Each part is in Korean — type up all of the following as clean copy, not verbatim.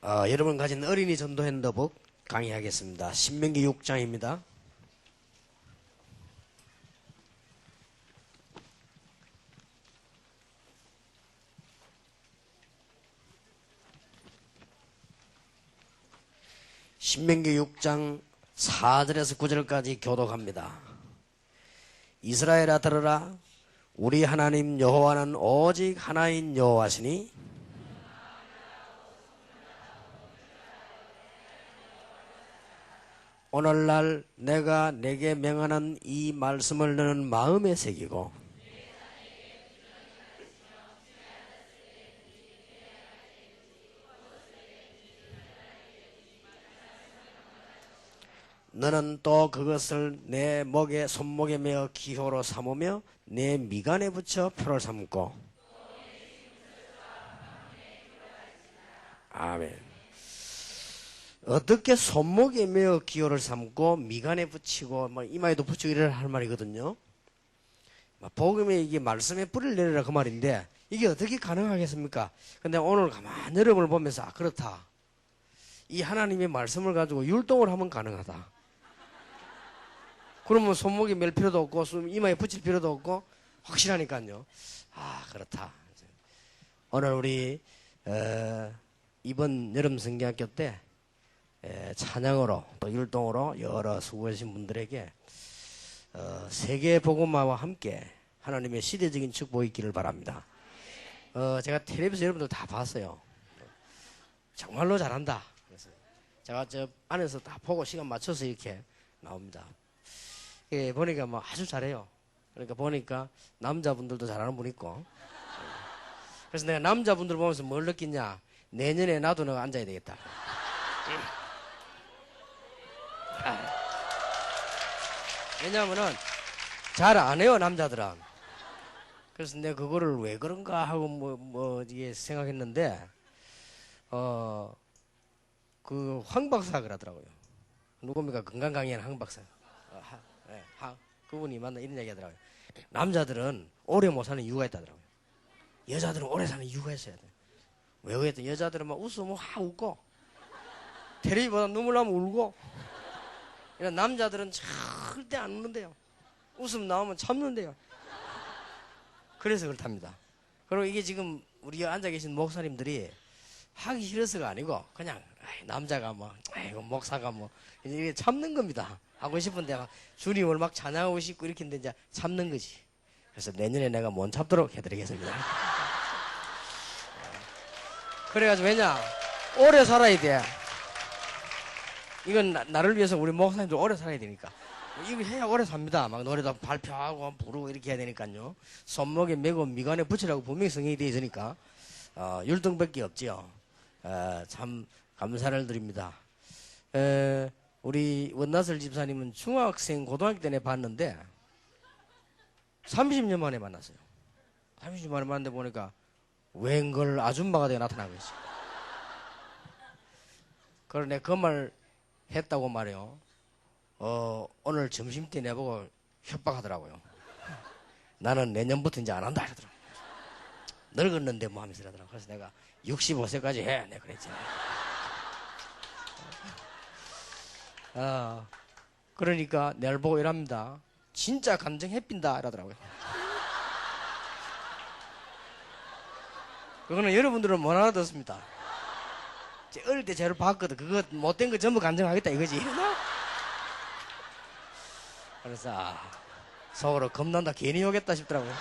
여러분 가진 어린이 전도 핸드북 강의하겠습니다. 신명기 6장입니다. 신명기 6장 4절에서 9절까지 교독합니다. 이스라엘아 들으라. 우리 하나님 여호와는 오직 하나인 여호와시니 오늘날 내가 내게 명하는 이 말씀을 너는 마음에 새기고 너는 또 그것을 내 목에 손목에 메어 기호로 삼으며 내 미간에 붙여 표를 삼고. 아멘. 어떻게 손목에 메어 기호를 삼고 미간에 붙이고 이마에도 붙이고 이래야 할 말이거든요. 복음에 이게 말씀에 뿌리를 내리라 그 말인데 이게 어떻게 가능하겠습니까? 근데 오늘 가만히 여러분을 보면서 그렇다. 이 하나님의 말씀을 가지고 율동을 하면 가능하다. 그러면 손목에 멜 필요도 없고 이마에 붙일 필요도 없고 확실하니까요. 그렇다. 오늘 우리 이번 여름 성경학교 때 찬양으로 또 율동으로 여러 수고하신 분들에게 세계 복음화와 함께 하나님의 시대적인 축복이 있기를 바랍니다. 제가 텔레비전 여러분들 다 봤어요. 정말로 잘한다. 그래서 제가 저 안에서 다 보고 시간 맞춰서 이렇게 나옵니다. 보니까 아주 잘해요. 그러니까 보니까 남자분들도 잘하는 분 있고. 그래서 내가 남자분들 보면서 뭘 느끼냐. 내년에 나도 너가 앉아야 되겠다. 왜냐하면은 잘 안 해요, 남자들은. 그래서 내가 그거를 왜 그런가 하고 이게 생각했는데, 그 황 박사 그러더라고요. 누굽니까? 건강 강의하는 황 박사. 그분이 만나 이런 얘기 하더라고요. 남자들은 오래 못 사는 이유가 있다더라고요. 여자들은 오래 사는 이유가 있어야 돼. 왜 그랬더니 여자들은 웃으면 웃고, 텔레비보다 눈물 나면 울고, 이런 남자들은 절대 안 우는데요. 웃음 나오면 참는데요. 그래서 그렇답니다. 그리고 이게 지금 우리 앉아 계신 목사님들이 하기 싫어서가 아니고 그냥 남자가 목사가 이게 참는 겁니다. 하고 싶은데 주님을 막 찬양하고 싶고 이렇게 했는데 이제 참는 거지. 그래서 내년에 내가 못 참도록 해드리겠습니다. 그래가지고 왜냐? 오래 살아야 돼. 이건 나를 위해서 우리 목사님들 오래 살아야 되니까. 이거 해야 오래 삽니다. 막 노래도 발표하고 부르고 이렇게 해야 되니까요. 손목에 메고 미간에 붙이라고 분명히 성경이 되어 있으니까 율동밖에 없지요. 참 감사를 드립니다. 우리 원나설 집사님은 중학생 고등학교 때 봤는데 30년 만에 만났어요. 30년 만에 만났는데 보니까 웬걸 아줌마가 되어 나타나고 있어요. 그러네 그 말 했다고 말해요. 오늘 점심 때 내보고 협박하더라고요. 나는 내년부터 이제 안 한다 이러더라고요. 늙었는데 하면서 이러더라고요. 그래서 내가 65세까지 해. 내가 그랬지. 그러니까 내를 보고 이랍니다. 진짜 감정 해빈다 이러더라고요. 그거는 여러분들은 못 알아듣습니다. 어릴 때 저를 봤거든. 그거 못된 거 전부 감정하겠다 이거지. 그래서 속으로 겁난다 괜히 오겠다 싶더라고요.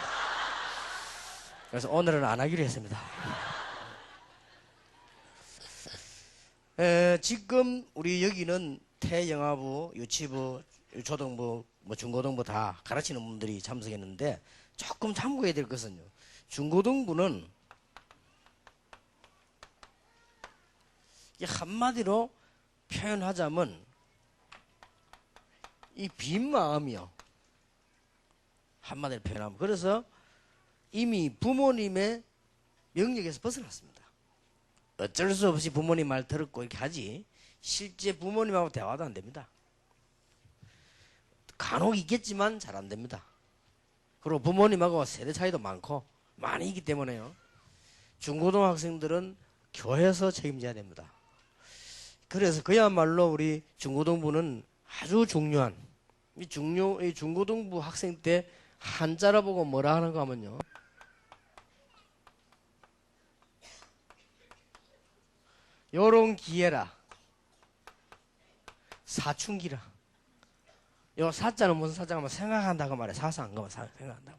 그래서 오늘은 안 하기로 했습니다. 지금 우리 여기는 태영아부, 유치부, 초등부, 중고등부 다 가르치는 분들이 참석했는데 조금 참고해야 될 것은요. 중고등부는 한마디로 표현하자면 이 빈 마음이요. 한마디로 표현하면. 그래서 이미 부모님의 영역에서 벗어났습니다. 어쩔 수 없이 부모님 말 들었고 이렇게 하지 실제 부모님하고 대화도 안 됩니다. 간혹 있겠지만 잘 안 됩니다. 그리고 부모님하고 세대 차이도 많고 많이 있기 때문에요. 중고등학생들은 교회에서 책임져야 됩니다. 그래서 그야말로 우리 중고등부는 아주 중요한 이 중고등부 학생 때 한자를 보고 뭐라 하는가 하면요. 요런 기회라. 사춘기라. 요 사자는 무슨 사자가 하면 생각한다고 말해. 사상 거 생각한다고.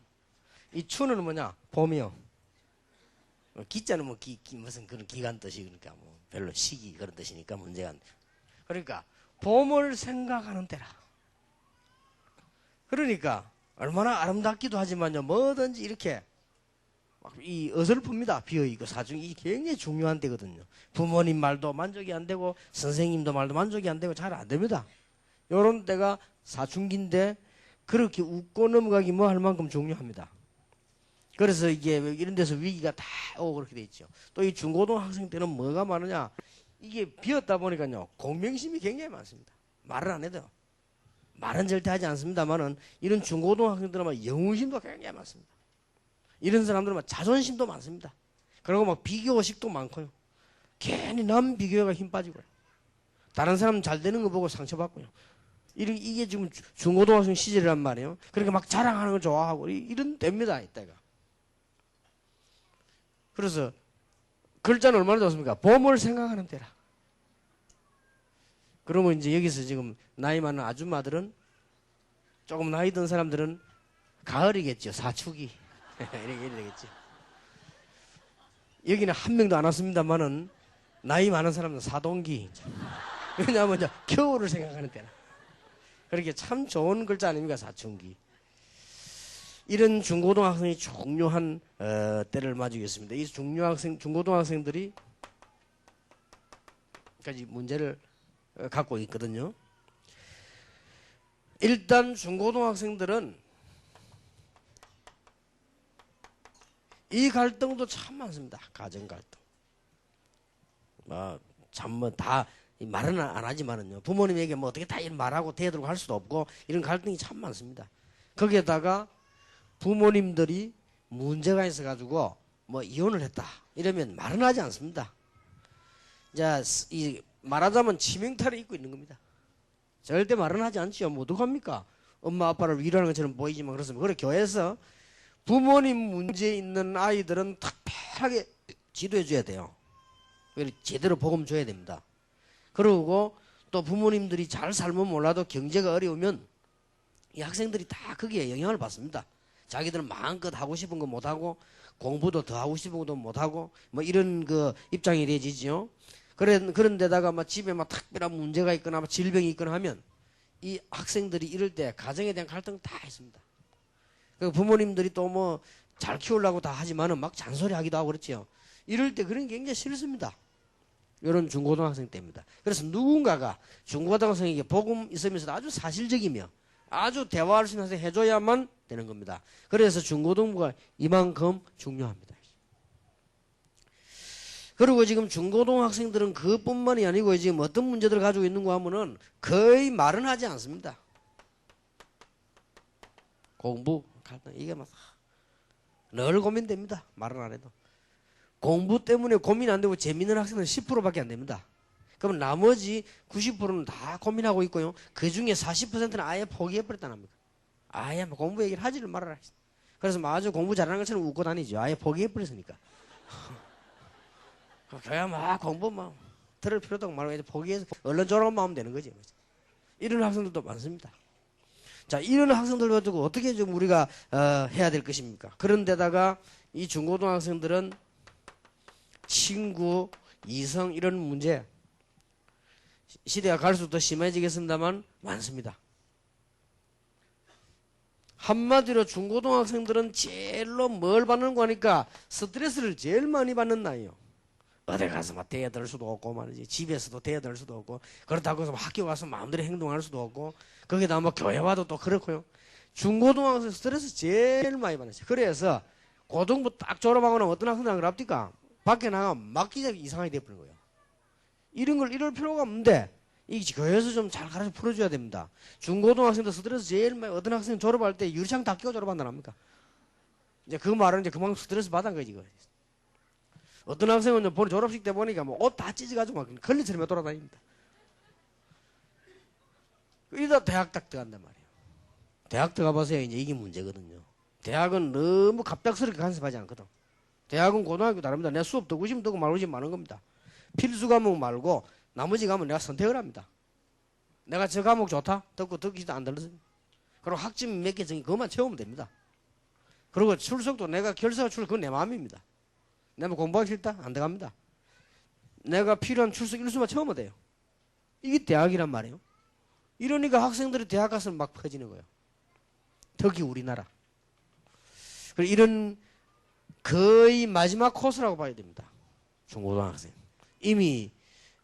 이 추는 뭐냐? 봄이요. 기자는 뭐 무슨 그런 기간 뜻이 그러니까 뭐 별로 시기 그런 뜻이니까 문제가 안 돼. 그러니까 봄을 생각하는 때라. 그러니까 얼마나 아름답기도 하지만요. 뭐든지 이렇게 막 이 어설픕니다. 비어있고 사중이 이게 굉장히 중요한 때거든요. 부모님 말도 만족이 안 되고 선생님도 말도 만족이 안 되고 잘 안 됩니다. 요런 때가 사춘기인데 그렇게 웃고 넘어가기 뭐 할 만큼 중요합니다. 그래서 이게 이런 데서 위기가 다 오고 그렇게 돼 있죠. 또 이 중고등학생 때는 뭐가 많으냐? 이게 비었다 보니까요. 공명심이 굉장히 많습니다. 말을 안 해도. 말은 절대 하지 않습니다만은 이런 중고등학생들은 영웅심도 굉장히 많습니다. 이런 사람들은 자존심도 많습니다. 그리고 막 비교의식도 많고요. 괜히 남 비교가 힘 빠지고요. 다른 사람 잘 되는 거 보고 상처받고요. 이게 지금 중고등학생 시절이란 말이에요. 그러니까 막 자랑하는 걸 좋아하고 이런 때입니다. 이때가. 그래서 글자는 얼마나 좋습니까? 봄을 생각하는 때라. 그러면 이제 여기서 지금 나이 많은 아줌마들은 조금 나이 든 사람들은 가을이겠죠. 사춘기. 이렇게 되겠죠. 여기는 한 명도 안 왔습니다만은 나이 많은 사람은 사동기. 왜냐하면 이제 겨울을 생각하는 때라. 그렇게 참 좋은 글자 아닙니까? 사춘기. 이런 중고등학생이 중요한 때를 맞이고 있습니다. 이 중고등학생들이 까지 문제를 갖고 있거든요. 일단 중고등학생들은 이 갈등도 참 많습니다. 가정 갈등. 참 뭐 다 말은 안 하지만은요. 부모님에게 뭐 어떻게 다 이런 말하고 대들고 할 수도 없고 이런 갈등이 참 많습니다. 거기에다가 부모님들이 문제가 있어가지고 뭐 이혼을 했다 이러면 말은 하지 않습니다. 자, 이 말하자면 치명타를 입고 있는 겁니다. 절대 말은 하지 않지요. 뭐 어떡합니까? 엄마 아빠를 위로하는 것처럼 보이지만 그렇습니다. 그래 교회에서 부모님 문제 있는 아이들은 특별하게 지도해 줘야 돼요. 제대로 복음 줘야 됩니다. 그리고 또 부모님들이 잘 살면 몰라도 경제가 어려우면 이 학생들이 다 거기에 영향을 받습니다. 자기들은 마음껏 하고 싶은 거 못하고 공부도 더 하고 싶은 것도 못하고 뭐 이런 그 입장이 되지죠. 그런 데다가 막 집에 막 특별한 문제가 있거나 막 질병이 있거나 하면 이 학생들이 이럴 때 가정에 대한 갈등 다 있습니다. 부모님들이 또 뭐 잘 키우려고 다 하지만은 막 잔소리 하기도 하고 그렇지요. 이럴 때 그런 게 굉장히 싫습니다. 이런 중고등학생 때입니다. 그래서 누군가가 중고등학생에게 복음 있으면서도 아주 사실적이며 아주 대화할 수 있는 학생 해줘야만 되는 겁니다. 그래서 중고등부가 이만큼 중요합니다. 그리고 지금 중고등학생들은 그뿐만이 아니고 지금 어떤 문제들을 가지고 있는가 하면은 거의 말은 하지 않습니다. 공부, 이게 막 늘 고민됩니다. 말은 안 해도. 공부 때문에 고민 안 되고 재밌는 학생은 10%밖에 안 됩니다. 그럼 나머지 90%는 다 고민하고 있고요. 그 중에 40%는 아예 포기해버렸다는 겁니다. 아예 공부 얘기를 하지를 말아라. 그래서 아주 공부 잘하는 것처럼 웃고 다니죠. 아예 포기해버렸으니까. 그야 막 공부 막 들을 필요도 없고 말고 포기해서 얼른 졸업만 하면 되는 거지. 이런 학생들도 많습니다. 자, 이런 학생들 가지고 어떻게 좀 우리가 해야 될 것입니까? 그런데다가 이 중고등학생들은 친구, 이성 이런 문제 시대가 갈수록 더 심해지겠습니다만 많습니다. 한마디로 중고등학생들은 제일로 뭘 받는 거니까 스트레스를 제일 많이 받는 나이요. 어디 가서 막 대들 수도 없고 말이지. 집에서도 대들 수도 없고 그렇다고 해서 학교 가서 마음대로 행동할 수도 없고 거기다 뭐 교회 와도 또 그렇고요. 중고등학생 스트레스 제일 많이 받았어요. 그래서 고등부 딱 졸업하고 나면 어떤 학생들은 그럽니까? 밖에 나가면 막 기자 이상하게 돼버린 거예요. 이럴 필요가 없는데 이 교회에서 좀 잘 가르쳐 풀어줘야 됩니다. 중고등학생들 스트레스 제일 많이 어떤 학생 졸업할 때 유리창 다 끼고 졸업한다 합니까? 이제 그 말은 이제 그만큼 스트레스 받은 거지. 어떤 학생은 졸업식 때 보니까 뭐 옷 다 찢어가지고 막 걸리처럼 돌아다닙니다. 이러다 대학 딱 들어간단 말이에요. 대학 들어가봐서야 이제 이게 문제거든요. 대학은 너무 갑작스럽게 간섭하지 않거든. 대학은 고등학교 다릅니다. 내가 수업 듣고 싶으면 듣고 말고 싶으면 마는 겁니다. 필수 과목 말고 나머지 과목은 내가 선택을 합니다. 내가 저 과목 좋다? 듣고 듣기도 안 들었어요. 그리고 학점 몇 개 정해 그것만 채우면 됩니다. 그리고 출석도 내가 결사가 출석 그건 내 마음입니다. 내가 공부하기 싫다? 안 들어갑니다. 내가 필요한 출석 일수만 채우면 돼요. 이게 대학이란 말이에요. 이러니까 학생들이 대학 가서 막 퍼지는 거예요. 특히 우리나라. 이런 거의 마지막 코스라고 봐야 됩니다. 중고등학생. 이미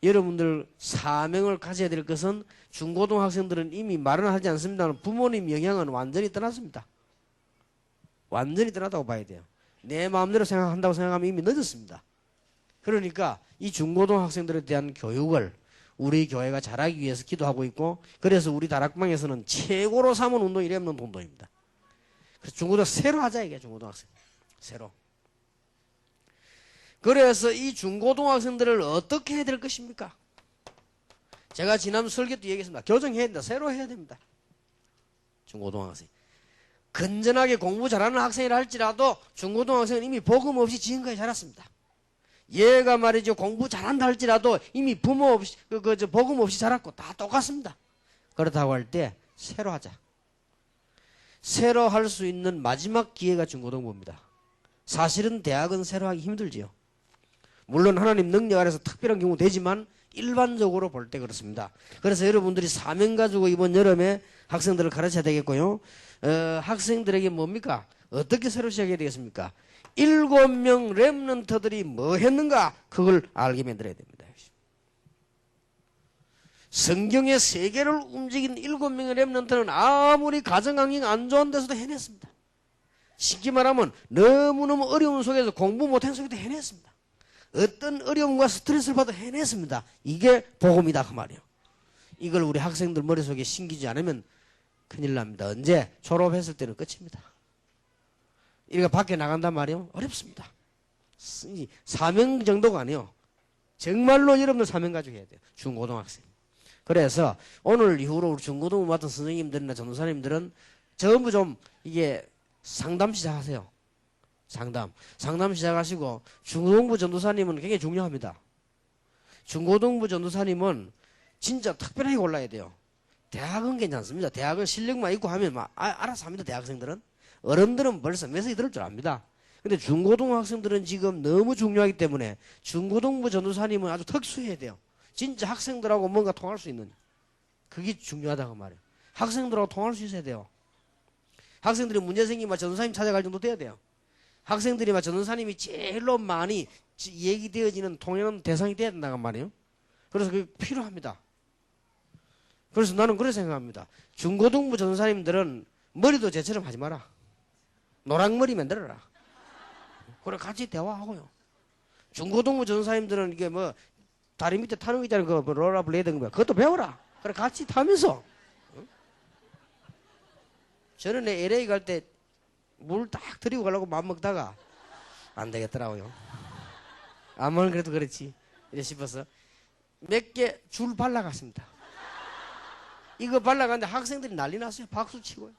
여러분들 사명을 가져야 될 것은 중고등학생들은 이미 말은 하지 않습니다만 부모님 영향은 완전히 떠났습니다. 완전히 떠났다고 봐야 돼요. 내 마음대로 생각한다고 생각하면 이미 늦었습니다. 그러니까 이 중고등학생들에 대한 교육을 우리 교회가 잘하기 위해서 기도하고 있고 그래서 우리 다락방에서는 최고로 삼은 운동이 랩넌트 운동입니다. 그래서 중고등 새로 하자 이게 중고등학생 새로. 그래서 이 중고등학생들을 어떻게 해야 될 것입니까? 제가 지난 설교 때 얘기했습니다. 교정해야 된다. 새로 해야 됩니다. 중고등학생. 건전하게 공부 잘하는 학생이라 할지라도 중고등학생은 이미 복음 없이 지금까지 자랐습니다. 얘가 말이죠. 공부 잘한다 할지라도 이미 부모 없이, 복음 없이 자랐고 다 똑같습니다. 그렇다고 할 때 새로 하자. 새로 할 수 있는 마지막 기회가 중고등부입니다. 사실은 대학은 새로 하기 힘들지요. 물론 하나님 능력 아래서 특별한 경우 되지만 일반적으로 볼 때 그렇습니다. 그래서 여러분들이 사명 가지고 이번 여름에 학생들을 가르쳐야 되겠고요. 학생들에게 뭡니까? 어떻게 새로 시작해야 되겠습니까? 7명 랩런트들이 뭐 했는가? 그걸 알게 만들어야 됩니다. 성경의 세계를 움직인 7명의 랩런트는 아무리 가정환경이 안 좋은 데서도 해냈습니다. 쉽게 말하면 너무너무 어려운 속에서 공부 못한 속에도 해냈습니다. 어떤 어려움과 스트레스를 받아 해냈습니다. 이게 복음이다 그 말이에요. 이걸 우리 학생들 머릿속에 심기지 않으면 큰일 납니다. 언제? 졸업했을 때는 끝입니다. 이렇게 밖에 나간단 말이에요. 어렵습니다. 사명 정도가 아니에요. 정말로 여러분들 사명 가지고 해야 돼요. 중고등학생. 그래서 오늘 이후로 우리 중고등부 맡은 선생님들이나 전도사님들은 전부 좀 이게 상담 시작하세요. 상담 시작하시고 중고등부 전도사님은 굉장히 중요합니다. 중고등부 전도사님은 진짜 특별하게 골라야 돼요. 대학은 괜찮습니다. 대학은 실력만 있고 하면 막 알아서 합니다. 대학생들은. 어른들은 벌써 매석이 들을 줄 압니다. 근데 중고등학생들은 지금 너무 중요하기 때문에 중고등부 전도사님은 아주 특수해야 돼요. 진짜 학생들하고 뭔가 통할 수 있는. 그게 중요하다고 말이에요. 학생들하고 통할 수 있어야 돼요. 학생들이 문제 생기면 전도사님 찾아갈 정도 돼야 돼요. 학생들이 막 전도사님이 제일로 많이 얘기되어지는 통하는 대상이 돼야 된다고 말이에요. 그래서 그게 필요합니다. 그래서 나는 그렇게 생각합니다. 중고등부 전도사님들은 머리도 쟤처럼 하지 마라. 노랑머리 만들어라. 그래 같이 대화하고요. 중고등부 전도사님들은 이게 뭐 다리 밑에 타는 거 있잖아요. 그 롤러블레이드 거 그것도 배워라. 그래 같이 타면서. 저는 내 LA 갈 때 물 딱 들이고 가려고 마음 먹다가 안 되겠더라고요. 아무튼 그래도 그렇지 이래 싶어서 몇 개 줄 발라갔습니다. 이거 발라갔는데 학생들이 난리 났어요. 박수 치고요.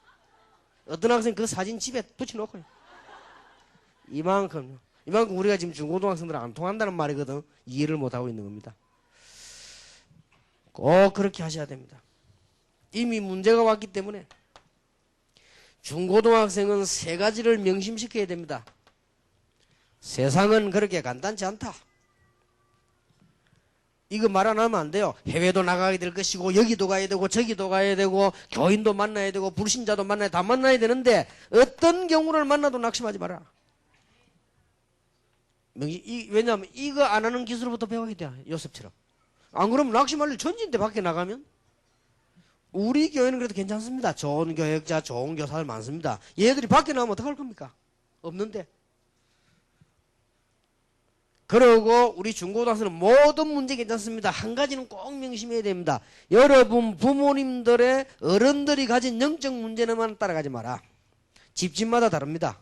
어떤 학생 그 사진 집에 붙여놓고요. 이만큼 우리가 지금 중고등학생들 안 통한다는 말이거든. 이해를 못하고 있는 겁니다. 꼭 그렇게 하셔야 됩니다. 이미 문제가 왔기 때문에 중고등학생은 세 가지를 명심시켜야 됩니다. 세상은 그렇게 간단치 않다. 이거 말 안 하면 안 돼요. 해외도 나가게 될 것이고 여기도 가야 되고 저기도 가야 되고 교인도 만나야 되고 불신자도 만나야 다 만나야 되는데 어떤 경우를 만나도 낙심하지 마라. 왜냐하면 이거 안 하는 기술부터 배워야 돼요. 요셉처럼. 안 그러면 낙심할 일 전지인데 밖에 나가면. 우리 교회는 그래도 괜찮습니다. 좋은 교역자, 좋은 교사들 많습니다. 얘들이 밖에 나가면 어떡할 겁니까? 없는데. 그러고 우리 중고등학생은 모든 문제 괜찮습니다. 한 가지는 꼭 명심해야 됩니다. 여러분 부모님들의 어른들이 가진 영적 문제는만 따라가지 마라. 집집마다 다릅니다.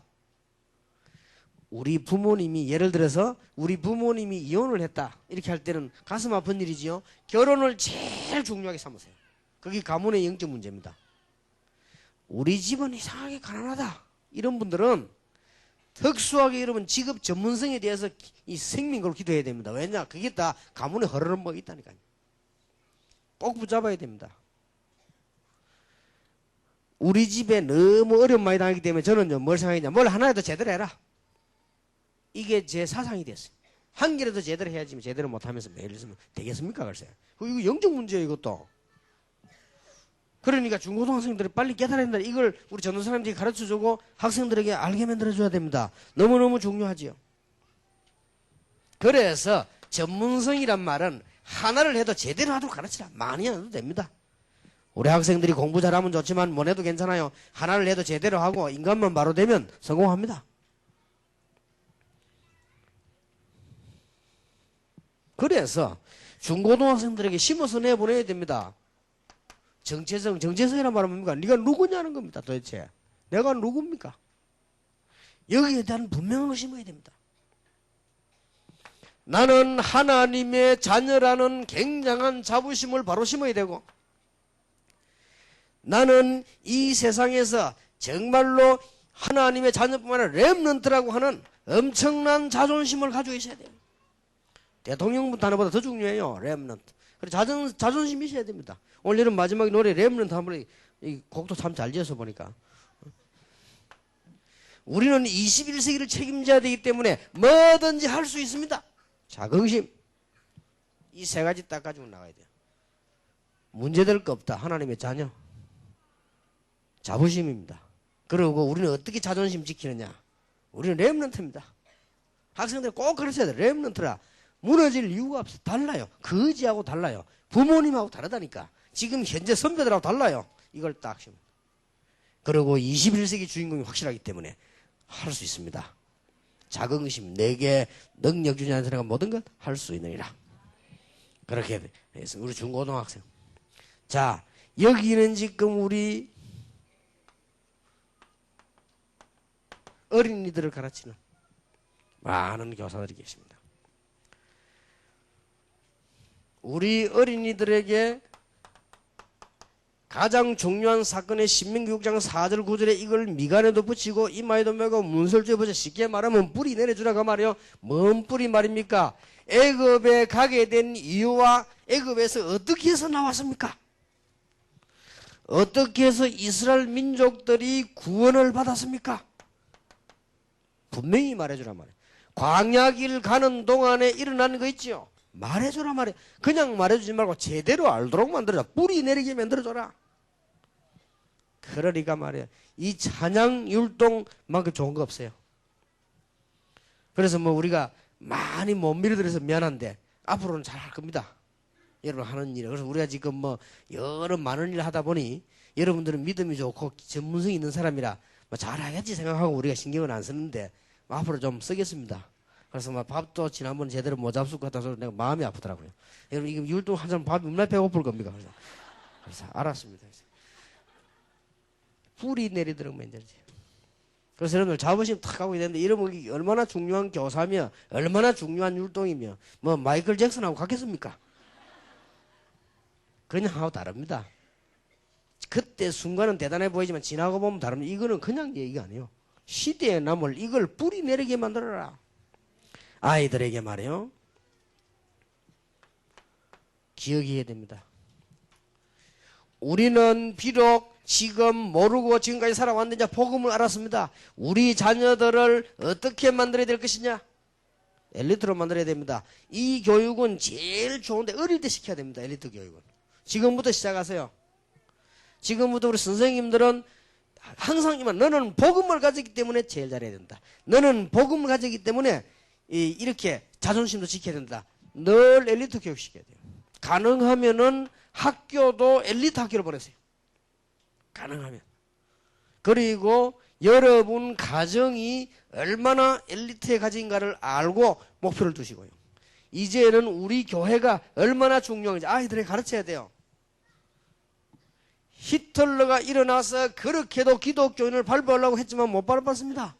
우리 부모님이 예를 들어서 우리 부모님이 이혼을 했다. 이렇게 할 때는 가슴 아픈 일이지요. 결혼을 제일 중요하게 삼으세요. 그게 가문의 영적 문제입니다. 우리 집은 이상하게 가난하다. 이런 분들은 특수하게 여러분 직업 전문성에 대해서 이 생명으로 기도해야 됩니다. 왜냐? 그게 다 가문에 흐르는 법이 있다니까요. 꼭 붙잡아야 됩니다. 우리 집에 너무 어려운 많이 당하기 때문에 저는요, 뭘 생각했냐. 뭘 하나라도 제대로 해라. 이게 제 사상이 됐어요. 한 개라도 제대로 해야지 제대로 못하면서 매일 있으면 되겠습니까? 글쎄. 이거 영적 문제예요, 이것도. 그러니까 중고등학생들이 빨리 깨달아야 된다. 이걸 우리 전도사님들이 가르쳐주고 학생들에게 알게 만들어줘야 됩니다. 너무너무 중요하지요. 그래서 전문성이란 말은 하나를 해도 제대로 하도록 가르치라. 많이 안 해도 됩니다. 우리 학생들이 공부 잘하면 좋지만 못 해도 괜찮아요. 하나를 해도 제대로 하고 인간만 바로 되면 성공합니다. 그래서 중고등학생들에게 심어서 내보내야 됩니다. 정체성이란 말은 뭡니까? 네가 누구냐는 겁니다. 도대체 내가 누굽니까? 여기에 대한 분명한 걸 심어야 됩니다. 나는 하나님의 자녀라는 굉장한 자부심을 바로 심어야 되고, 나는 이 세상에서 정말로 하나님의 자녀뿐만 아니라 렘넌트라고 하는 엄청난 자존심을 가지고 있어야 돼요. 대통령 단어보다 더 중요해요. 렘넌트. 그래서 자존심이 있어야 됩니다. 오늘 여름 마지막 노래 렘넌트 한번 이 곡도 참 잘 지어서 보니까 우리는 21세기를 책임져야 되기 때문에 뭐든지 할 수 있습니다. 자긍심. 이 세 가지 딱 가지고 나가야 돼요. 문제될 거 없다. 하나님의 자녀. 자부심입니다. 그리고 우리는 어떻게 자존심 지키느냐. 우리는 렘넌트입니다. 학생들 꼭 가르쳐야 돼요. 렘넌트라. 무너질 이유가 없어. 달라요. 거지하고 달라요. 부모님하고 다르다니까. 지금 현재 선배들하고 달라요. 이걸 딱 심어. 그리고 21세기 주인공이 확실하기 때문에 할 수 있습니다. 자긍심, 내게 능력 주지 않는 사람은 모든 것 할 수 있느니라. 그렇게 해서 우리 중고등학생. 자, 여기는 지금 우리 어린이들을 가르치는 많은 교사들이 계십니다. 우리 어린이들에게 가장 중요한 사건의 신명기 6장 4절 9절에 이걸 미간에도 붙이고 이마에도 메고 문설주에 붙여 쉽게 말하면 뿌리 내려주라고 말이요. 뭔 뿌리 말입니까? 애굽에 가게 된 이유와 애굽에서 어떻게 해서 나왔습니까? 어떻게 해서 이스라엘 민족들이 구원을 받았습니까? 분명히 말해주란 말이에요. 광야길 가는 동안에 일어나는 거 있죠? 말해줘라 말이에요. 그냥 말해주지 말고 제대로 알도록 만들어줘. 뿌리 내리게 만들어줘라. 그러니까 말이에요. 이 찬양 율동만큼 좋은 거 없어요. 그래서 뭐 우리가 많이 못 밀어드려서 미안한데 앞으로는 잘 할 겁니다. 여러분 하는 일. 그래서 우리가 지금 뭐 여러 많은 일을 하다 보니 여러분들은 믿음이 좋고 전문성이 있는 사람이라 뭐 잘하겠지 생각하고 우리가 신경을 안 쓰는데 앞으로 좀 쓰겠습니다. 그래서 막 밥도 지난번에 제대로 못 잡술 것 같아서 내가 마음이 아프더라고요. 여러분 이게 율동 한 사람 밥이 얼마나 배고플 겁니까? 그래서 알았습니다. 뿌리 내리도록 만들지. 그래서 여러분들 자부심 탁 하고 있는데 이러면 얼마나 중요한 교사며 얼마나 중요한 율동이며 뭐 마이클 잭슨하고 같겠습니까? 그냥 하고 다릅니다. 그때 순간은 대단해 보이지만 지나고 보면 다릅니다. 이거는 그냥 얘기가 아니에요. 시대에 남을 이걸 뿌리 내리게 만들어라. 아이들에게 말이요. 기억해야 됩니다. 우리는 비록 지금 모르고 지금까지 살아왔는데 복음을 알았습니다. 우리 자녀들을 어떻게 만들어야 될 것이냐? 엘리트로 만들어야 됩니다. 이 교육은 제일 좋은데 어릴 때 시켜야 됩니다. 엘리트 교육은. 지금부터 시작하세요. 지금부터 우리 선생님들은 항상 이만 너는 복음을 가졌기 때문에 제일 잘해야 된다. 너는 복음을 가졌기 때문에 이렇게 자존심도 지켜야 된다. 늘 엘리트 교육 시켜야 돼요. 가능하면은 학교도 엘리트 학교로 보내세요. 가능하면. 그리고 여러분 가정이 얼마나 엘리트의 가정인가를 알고 목표를 두시고요. 이제는 우리 교회가 얼마나 중요한지 아이들에게 가르쳐야 돼요. 히틀러가 일어나서 그렇게도 기독교인을 발부하려고 했지만 못 밟았습니다.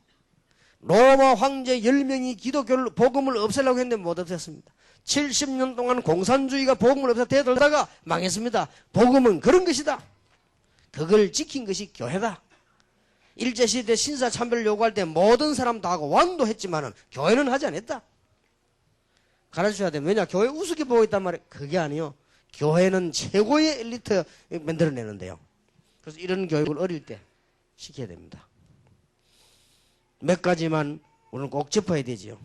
로마 황제 10명이 기독교를 복음을 없애려고 했는데 못 없앴습니다. 70년 동안 공산주의가 복음을 없어 대들다가 망했습니다. 복음은 그런 것이다. 그걸 지킨 것이 교회다. 일제시대 신사참배를 요구할 때 모든 사람 다 하고 왕도 했지만은 교회는 하지 않았다. 가르쳐야 돼. 왜냐? 교회 우습게 보고 있단 말이에요. 그게 아니요. 교회는 최고의 엘리트 만들어내는데요. 그래서 이런 교육을 어릴 때 시켜야 됩니다. 몇 가지만 오늘 꼭 짚어야 되지요.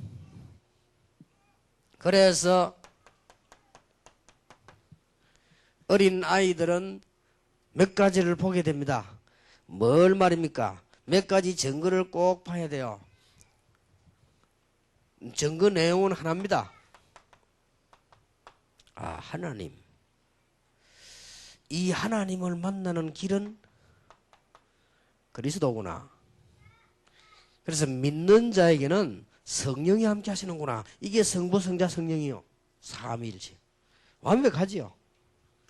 그래서 어린 아이들은 몇 가지를 보게 됩니다. 뭘 말입니까? 몇 가지 증거를 꼭 봐야 돼요. 증거 내용은 하나입니다. 하나님. 이 하나님을 만나는 길은 그리스도구나. 그래서 믿는 자에게는 성령이 함께 하시는구나. 이게 성부, 성자, 성령이요. 삼위일체. 완벽하지요.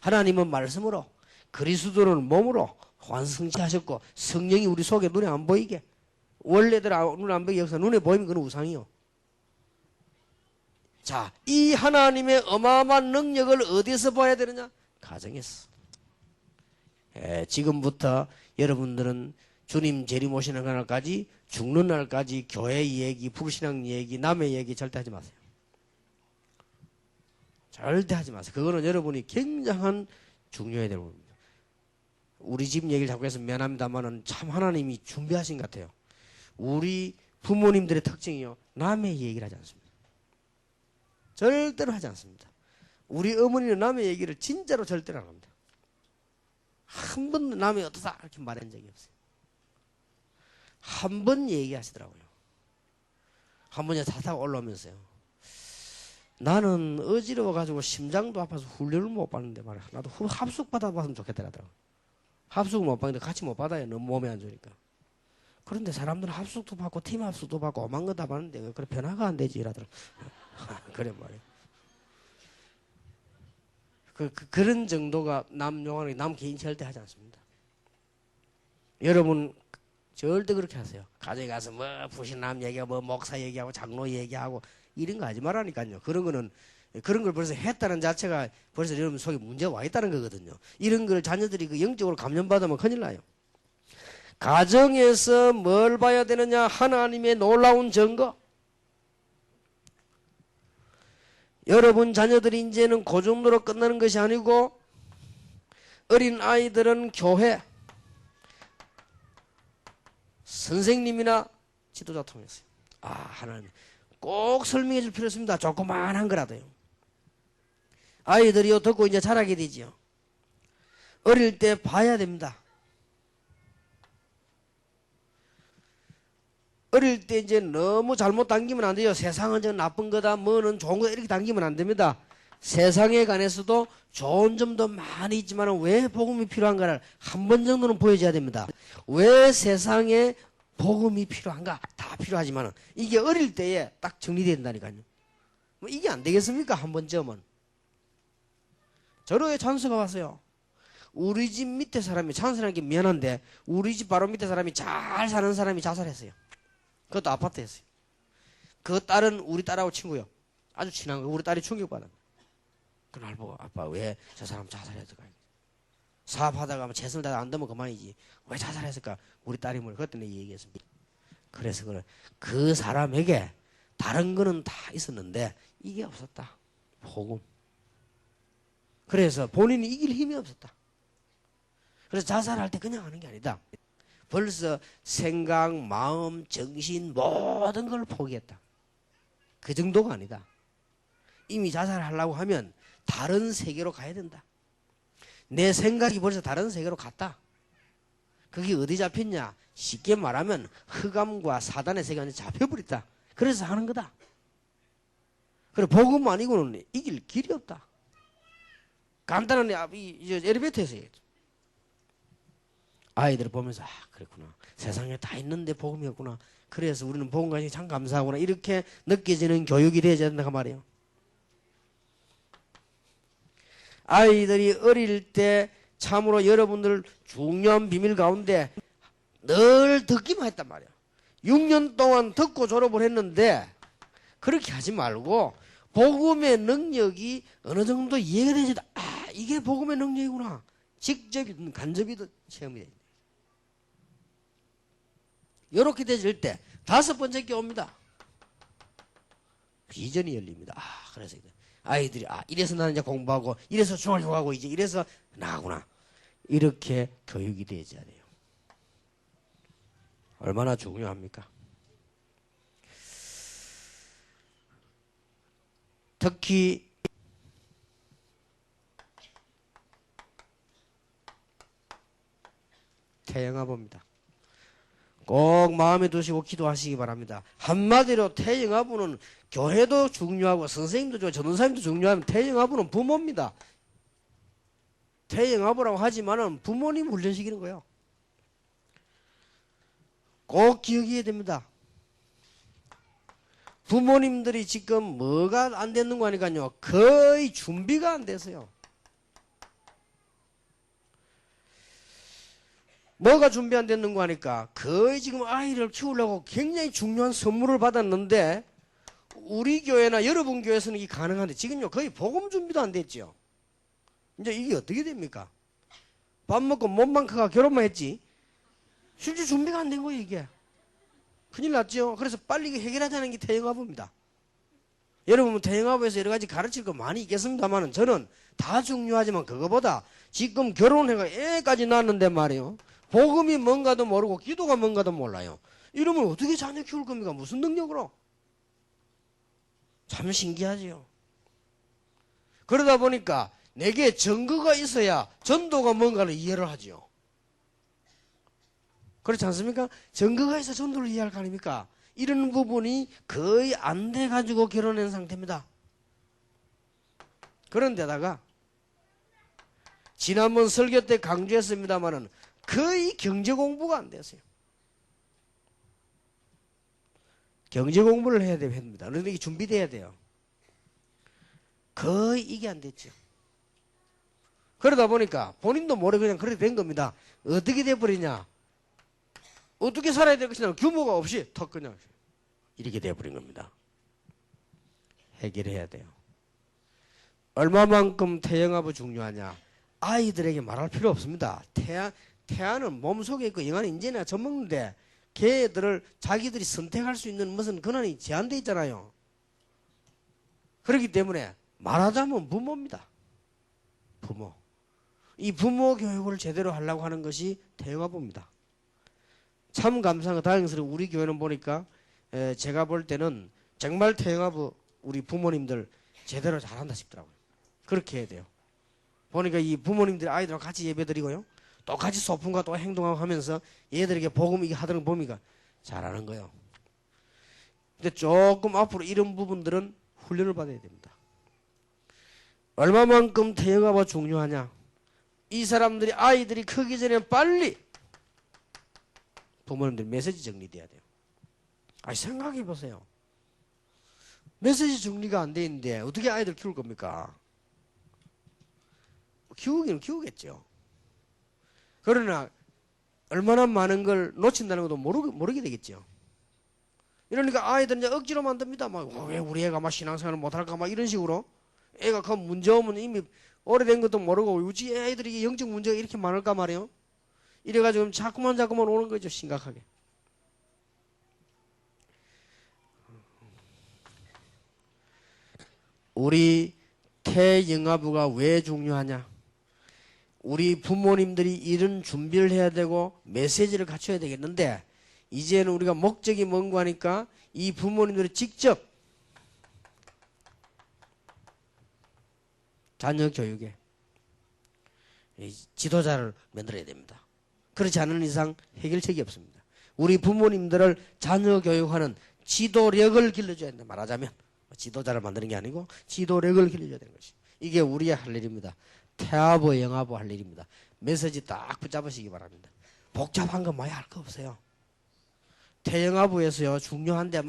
하나님은 말씀으로, 그리스도는 몸으로 완성체하셨고, 성령이 우리 속에 눈에 안 보이게, 원래들 눈에 안 보이게 여기서 눈에 보이면 그건 우상이요. 자, 이 하나님의 어마어마한 능력을 어디서 봐야 되느냐? 가정에서. 지금부터 여러분들은 주님 재림 오시는 날까지, 죽는 날까지 교회 얘기, 불신앙 얘기, 남의 얘기 절대 하지 마세요. 절대 하지 마세요. 그거는 여러분이 굉장한 중요해야 될 부분입니다. 우리 집 얘기를 자꾸 해서 미안합니다만은 참 하나님이 준비하신 것 같아요. 우리 부모님들의 특징이요. 남의 얘기를 하지 않습니다. 절대로 하지 않습니다. 우리 어머니는 남의 얘기를 진짜로 절대로 안 합니다. 한 번도 남이 어떠다 이렇게 말한 적이 없어요. 한 번 얘기하시더라고요. 한 번에 차 타고 올라오면서요. 나는 어지러워가지고 심장도 아파서 훈련을 못 받는데 말이야. 나도 합숙 받아봤으면 좋겠더라고요. 합숙을 못 받는데 같이 못 받아요. 너무 몸에 안 좋으니까. 그런데 사람들은 합숙도 받고 팀 합숙도 받고 오만 거 다 받는데 그래 변화가 안 되지 이러더라고요. 그래 말이에요. 그런 정도가 남 용안이 남 개인 절대 하지 않습니다. 여러분 절대 그렇게 하세요. 가정에 가서 뭐 부신남 얘기하고 뭐 목사 얘기하고 장로 얘기하고 이런 거 하지 말라니까요. 그런 걸 벌써 했다는 자체가 벌써 여러분 속에 문제가 와 있다는 거거든요. 이런 걸 자녀들이 그 영적으로 감염받으면 큰일 나요. 가정에서 뭘 봐야 되느냐? 하나님의 놀라운 증거. 여러분 자녀들이 이제는 그 정도로 끝나는 것이 아니고 어린 아이들은 교회, 선생님이나 지도자 통해서요. 하나님 꼭 설명해 줄 필요 있습니다. 조그만한 거라도요. 아이들이요 듣고 이제 자라게 되지요. 어릴 때 봐야 됩니다. 어릴 때 이제 너무 잘못 당기면 안 돼요. 세상은 저 나쁜 거다, 뭐는 좋은 거다 이렇게 당기면 안 됩니다. 세상에 관해서도 좋은 점도 많이 있지만 왜 복음이 필요한가를 한 번 정도는 보여줘야 됩니다. 왜 세상에 복음이 필요한가? 다 필요하지만 이게 어릴 때에 딱 정리된다니까요. 뭐 이게 안 되겠습니까? 한 번쯤은. 저로의 찬스가 왔어요. 우리 집 밑에 사람이 찬스라는 게 미안한데 우리 집 바로 밑에 사람이 잘 사는 사람이 자살했어요. 그것도 아파트였어요. 그 딸은 우리 딸하고 친구요. 아주 친한 거. 우리 딸이 충격받았네. 그날 보고 아빠 왜 저 사람 자살했을까? 사업하다가 재산을 다 안 되면 그만이지. 왜 자살했을까? 우리 딸이 뭘 그랬더니 얘기했습니다. 그래서 그 사람에게 다른 거는 다 있었는데 이게 없었다. 복음. 그래서 본인이 이길 힘이 없었다. 그래서 자살할 때 그냥 하는 게 아니다. 벌써 생각, 마음, 정신 모든 걸 포기했다. 그 정도가 아니다. 이미 자살하려고 하면 다른 세계로 가야 된다. 내 생각이 벌써 다른 세계로 갔다. 그게 어디 잡혔냐? 쉽게 말하면 흑암과 사단의 세계에 잡혀버렸다. 그래서 하는 거다. 그래 복음 아니고는 이길 길이 없다. 간단한 엘리베이터에서 얘기했죠. 아이들을 보면서 그랬구나. 세상에 다 있는데 복음이 없구나. 그래서 우리는 복음 가지고 참 감사하구나. 이렇게 느껴지는 교육이 되어야 된다 그 말이에요. 아이들이 어릴 때 참으로 여러분들 중요한 비밀 가운데 늘 듣기만 했단 말이에요. 6년 동안 듣고 졸업을 했는데 그렇게 하지 말고 복음의 능력이 어느 정도 이해가 되지, 이게 복음의 능력이구나. 직접이든 간접이든 체험이 됩니다. 이렇게 되질 때 다섯 번째 게 옵니다. 비전이 열립니다. 그래서 아이들이 이래서 나는 이제 공부하고 이래서 중요하고 이제 이래서 나구나. 이렇게 교육이 되어야 돼요. 얼마나 중요합니까? 특히 태영아부입니다. 꼭 마음에 두시고 기도하시기 바랍니다. 한마디로 태영아부는 교회도 중요하고 선생님도 중요하고 전도사님도 중요하면 태영아부는 부모입니다. 태영아부라고 하지만은 부모님 훈련시키는 거예요. 꼭 기억해야 됩니다. 부모님들이 지금 뭐가 안 되는 거 하니까요. 거의 준비가 안 돼서요. 뭐가 준비 안 됐는 거 하니까 거의 지금 아이를 키우려고 굉장히 중요한 선물을 받았는데 우리 교회나 여러분 교회에서는 이게 가능한데 지금요 거의 복음 준비도 안 됐죠. 이제 이게 어떻게 됩니까? 밥 먹고 몸만 커가 결혼만 했지 실제 준비가 안 된 거예요. 이게 큰일 났죠. 그래서 빨리 이게 해결하자는 게 태영아부입니다. 여러분 태영아부에서 여러 가지 가르칠 거 많이 있겠습니다만 저는 다 중요하지만 그거보다 지금 결혼해가 애까지 낳았는데 말이에요. 복음이 뭔가도 모르고 기도가 뭔가도 몰라요. 이러면 어떻게 자녀 키울 겁니까? 무슨 능력으로? 참 신기하지요. 그러다 보니까 내게 증거가 있어야 전도가 뭔가를 이해를 하지요. 그렇지 않습니까? 증거가 있어 전도를 이해할 거 아닙니까? 이런 부분이 거의 안 돼가지고 결혼한 상태입니다. 그런데다가 지난번 설교 때 강조했습니다마는 거의 경제 공부가 안 됐어요. 경제 공부를 해야 됩니다. 그런데 이게 준비돼야 돼요. 거의 이게 안 됐죠. 그러다 보니까 본인도 모르게 그냥 그렇게 된 겁니다. 어떻게 돼버리냐? 어떻게 살아야 될 것이냐? 규모가 없이 턱 그냥 이렇게 돼버린 겁니다. 해결해야 돼요. 얼마만큼 태영아부 중요하냐? 아이들에게 말할 필요 없습니다. 태아는 몸속에 있고 영안이 인제나 젖먹는데 걔들을 자기들이 선택할 수 있는 무슨 권한이 제한되어 있잖아요. 그렇기 때문에 말하자면 부모입니다. 부모. 이 부모 교육을 제대로 하려고 하는 것이 태영아부입니다. 참 감사하고 다행스러운 우리 교회는 보니까 제가 볼 때는 정말 태영아부 우리 부모님들 제대로 잘한다 싶더라고요. 그렇게 해야 돼요. 보니까 이 부모님들이 아이들하고 같이 예배드리고요. 똑같이 소품과 또 행동하고 하면서 얘들에게 복음 이게 하도록 보니까 잘하는 거예요. 근데 조금 앞으로 이런 부분들은 훈련을 받아야 됩니다. 얼마만큼 태영아부가 중요하냐? 이 사람들이 아이들이 크기 전에 빨리 부모님들 메시지 정리돼야 돼요. 생각해 보세요. 메시지 정리가 안 돼 있는데 어떻게 아이들 키울 겁니까? 키우기는 키우겠죠. 그러나 얼마나 많은 걸 놓친다는 것도 모르게 되겠죠. 이러니까 아이들은 이제 억지로 만듭니다. 왜 우리 애가 신앙생활을 못할까 이런 식으로 애가 그 문제 오면 이미 오래된 것도 모르고 우리 애들이 영적 문제가 이렇게 많을까 말이에요. 이래가지고 자꾸만 오는 거죠. 심각하게. 우리 태영아부가 왜 중요하냐? 우리 부모님들이 이런 준비를 해야 되고 메시지를 갖춰야 되겠는데 이제는 우리가 목적이 뭔가 하니까 이 부모님들이 직접 자녀 교육에 지도자를 만들어야 됩니다. 그렇지 않은 이상 해결책이 없습니다. 우리 부모님들을 자녀 교육하는 지도력을 길러줘야 된다. 말하자면 지도자를 만드는 게 아니고 지도력을 길러줘야 되는 것이 이게 우리의 할 일입니다. 태아부, 영아부 할 일입니다. 메시지 딱 붙잡으시기 바랍니다. 복잡한 거 많이 할 거 없어요. 태영아부에서요 중요한데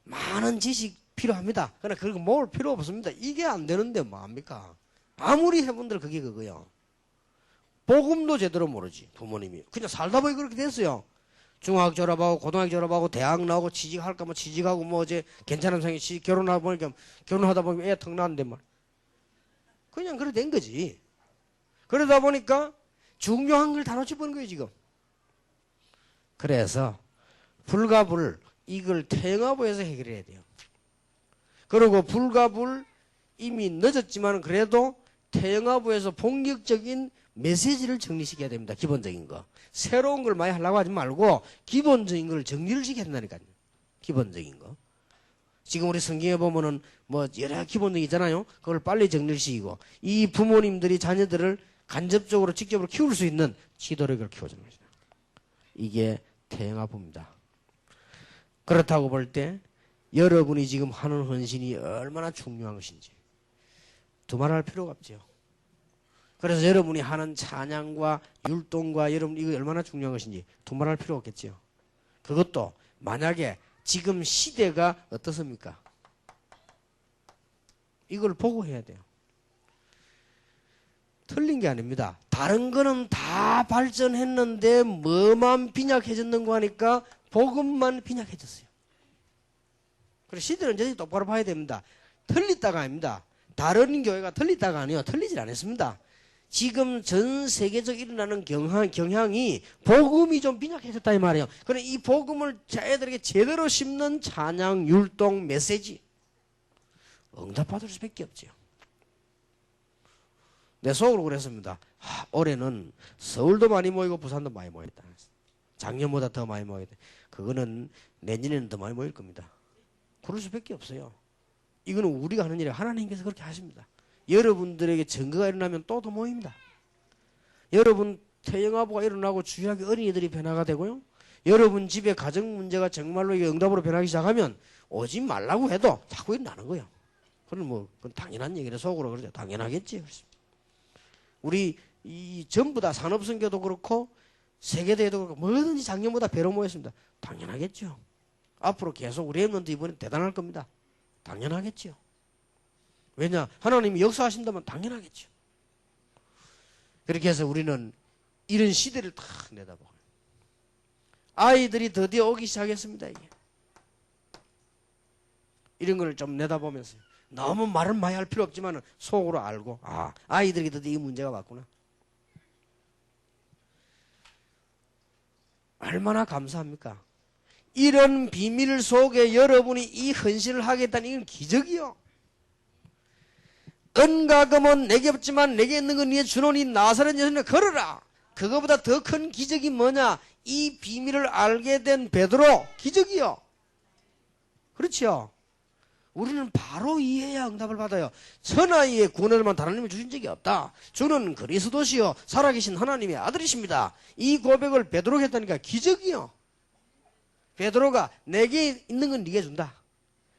많은 지식 필요합니다. 그러나 그거 모을 필요 없습니다. 이게 안 되는데 뭐합니까? 아무리 해본들 그게 그거요. 복음도 제대로 모르지 부모님이. 그냥 살다 보니 그렇게 됐어요. 중학교 졸업하고 고등학교 졸업하고 대학 나오고 취직할까 뭐 취직하고 뭐 어제 괜찮은 상이 결혼하다 보니까 결혼하다 보니까 애 턱 나는데 말 그냥 그래 된 거지. 그러다 보니까 중요한 걸 다 놓쳐버린 거예요 지금. 그래서 불가불 이걸 태영아부에서 해결해야 돼요. 그리고 불가불 이미 늦었지만 그래도 태영아부에서 본격적인 메시지를 정리시켜야 됩니다. 기본적인 거. 새로운 걸 많이 하려고 하지 말고 기본적인 걸 정리를 시켜야 된다니까요. 기본적인 거. 지금 우리 성경에 보면은 뭐 여러 기본적인 있잖아요. 그걸 빨리 정리를 시키고 이 부모님들이 자녀들을 간접적으로 직접으로 키울 수 있는 지도력을 키워주는 거죠. 이게 태영아부입니다. 그렇다고 볼 때 여러분이 지금 하는 헌신이 얼마나 중요한 것인지 두말할 필요가 없죠. 그래서 여러분이 하는 찬양과 율동과 여러분 이거 얼마나 중요한 것인지 두말할 필요 없겠죠. 그것도 만약에 지금 시대가 어떻습니까? 이걸 보고 해야 돼요. 틀린 게 아닙니다. 다른 거는 다 발전했는데 뭐만 빈약해졌는가 하니까 복음만 빈약해졌어요. 그래서 시대는 저희 똑바로 봐야 됩니다. 틀리다가 아닙니다. 다른 교회가 틀리다가 아니에요. 틀리질 않았습니다. 지금 전 세계적으로 일어나는 경향이 복음이 좀 빈약해졌다 이 말이에요. 그래 이 복음을 애들에게 제대로 심는 찬양, 율동, 메시지 응답받을 수밖에 없죠. 내 속으로 그랬습니다. 올해는 서울도 많이 모이고 부산도 많이 모였다. 작년보다 더 많이 모였다. 그거는 내년에는 더 많이 모일 겁니다. 그럴 수밖에 없어요. 이거는 우리가 하는 일이 하나님께서 그렇게 하십니다. 여러분들에게 증거가 일어나면 또 더 모입니다. 여러분 태영아부가 일어나고 주일학교 어린이들이 변화가 되고요. 여러분 집에 가정 문제가 정말로 응답으로 변하기 시작하면 오지 말라고 해도 자꾸 일어나는 거예요. 그건 뭐 그건 당연한 얘기라 속으로 그러죠. 당연하겠지. 우리 이 전부 다 산업선교도 그렇고 세계대회도 그렇고 뭐든지 작년보다 배로 모였습니다. 당연하겠죠. 앞으로 계속 우리 엠런트 이번에 대단할 겁니다. 당연하겠죠. 왜냐? 하나님이 역사하신다면 당연하겠죠. 그렇게 해서 우리는 이런 시대를 다 내다보고 아이들이 드디어 오기 시작했습니다. 이게. 이런 걸 좀 내다보면서 너무 말을 많이 할 필요 없지만 속으로 알고 아이들이 드디어 이 문제가 왔구나. 얼마나 감사합니까? 이런 비밀 속에 여러분이 이 헌신을 하겠다는 이건 기적이요. 은과 금은 내게 없지만 내게 있는 건 네게 주노니 나사렛 예수님을 걸어라. 그거보다 더 큰 기적이 뭐냐? 이 비밀을 알게 된 베드로 기적이요. 그렇죠? 우리는 바로 이해해야 응답을 받아요. 천하의 구원을만 다른 님이 주신 적이 없다. 주는 그리스도시요 살아계신 하나님의 아들이십니다. 이 고백을 베드로가 했다니까 기적이요. 베드로가 내게 있는 건 네게 준다.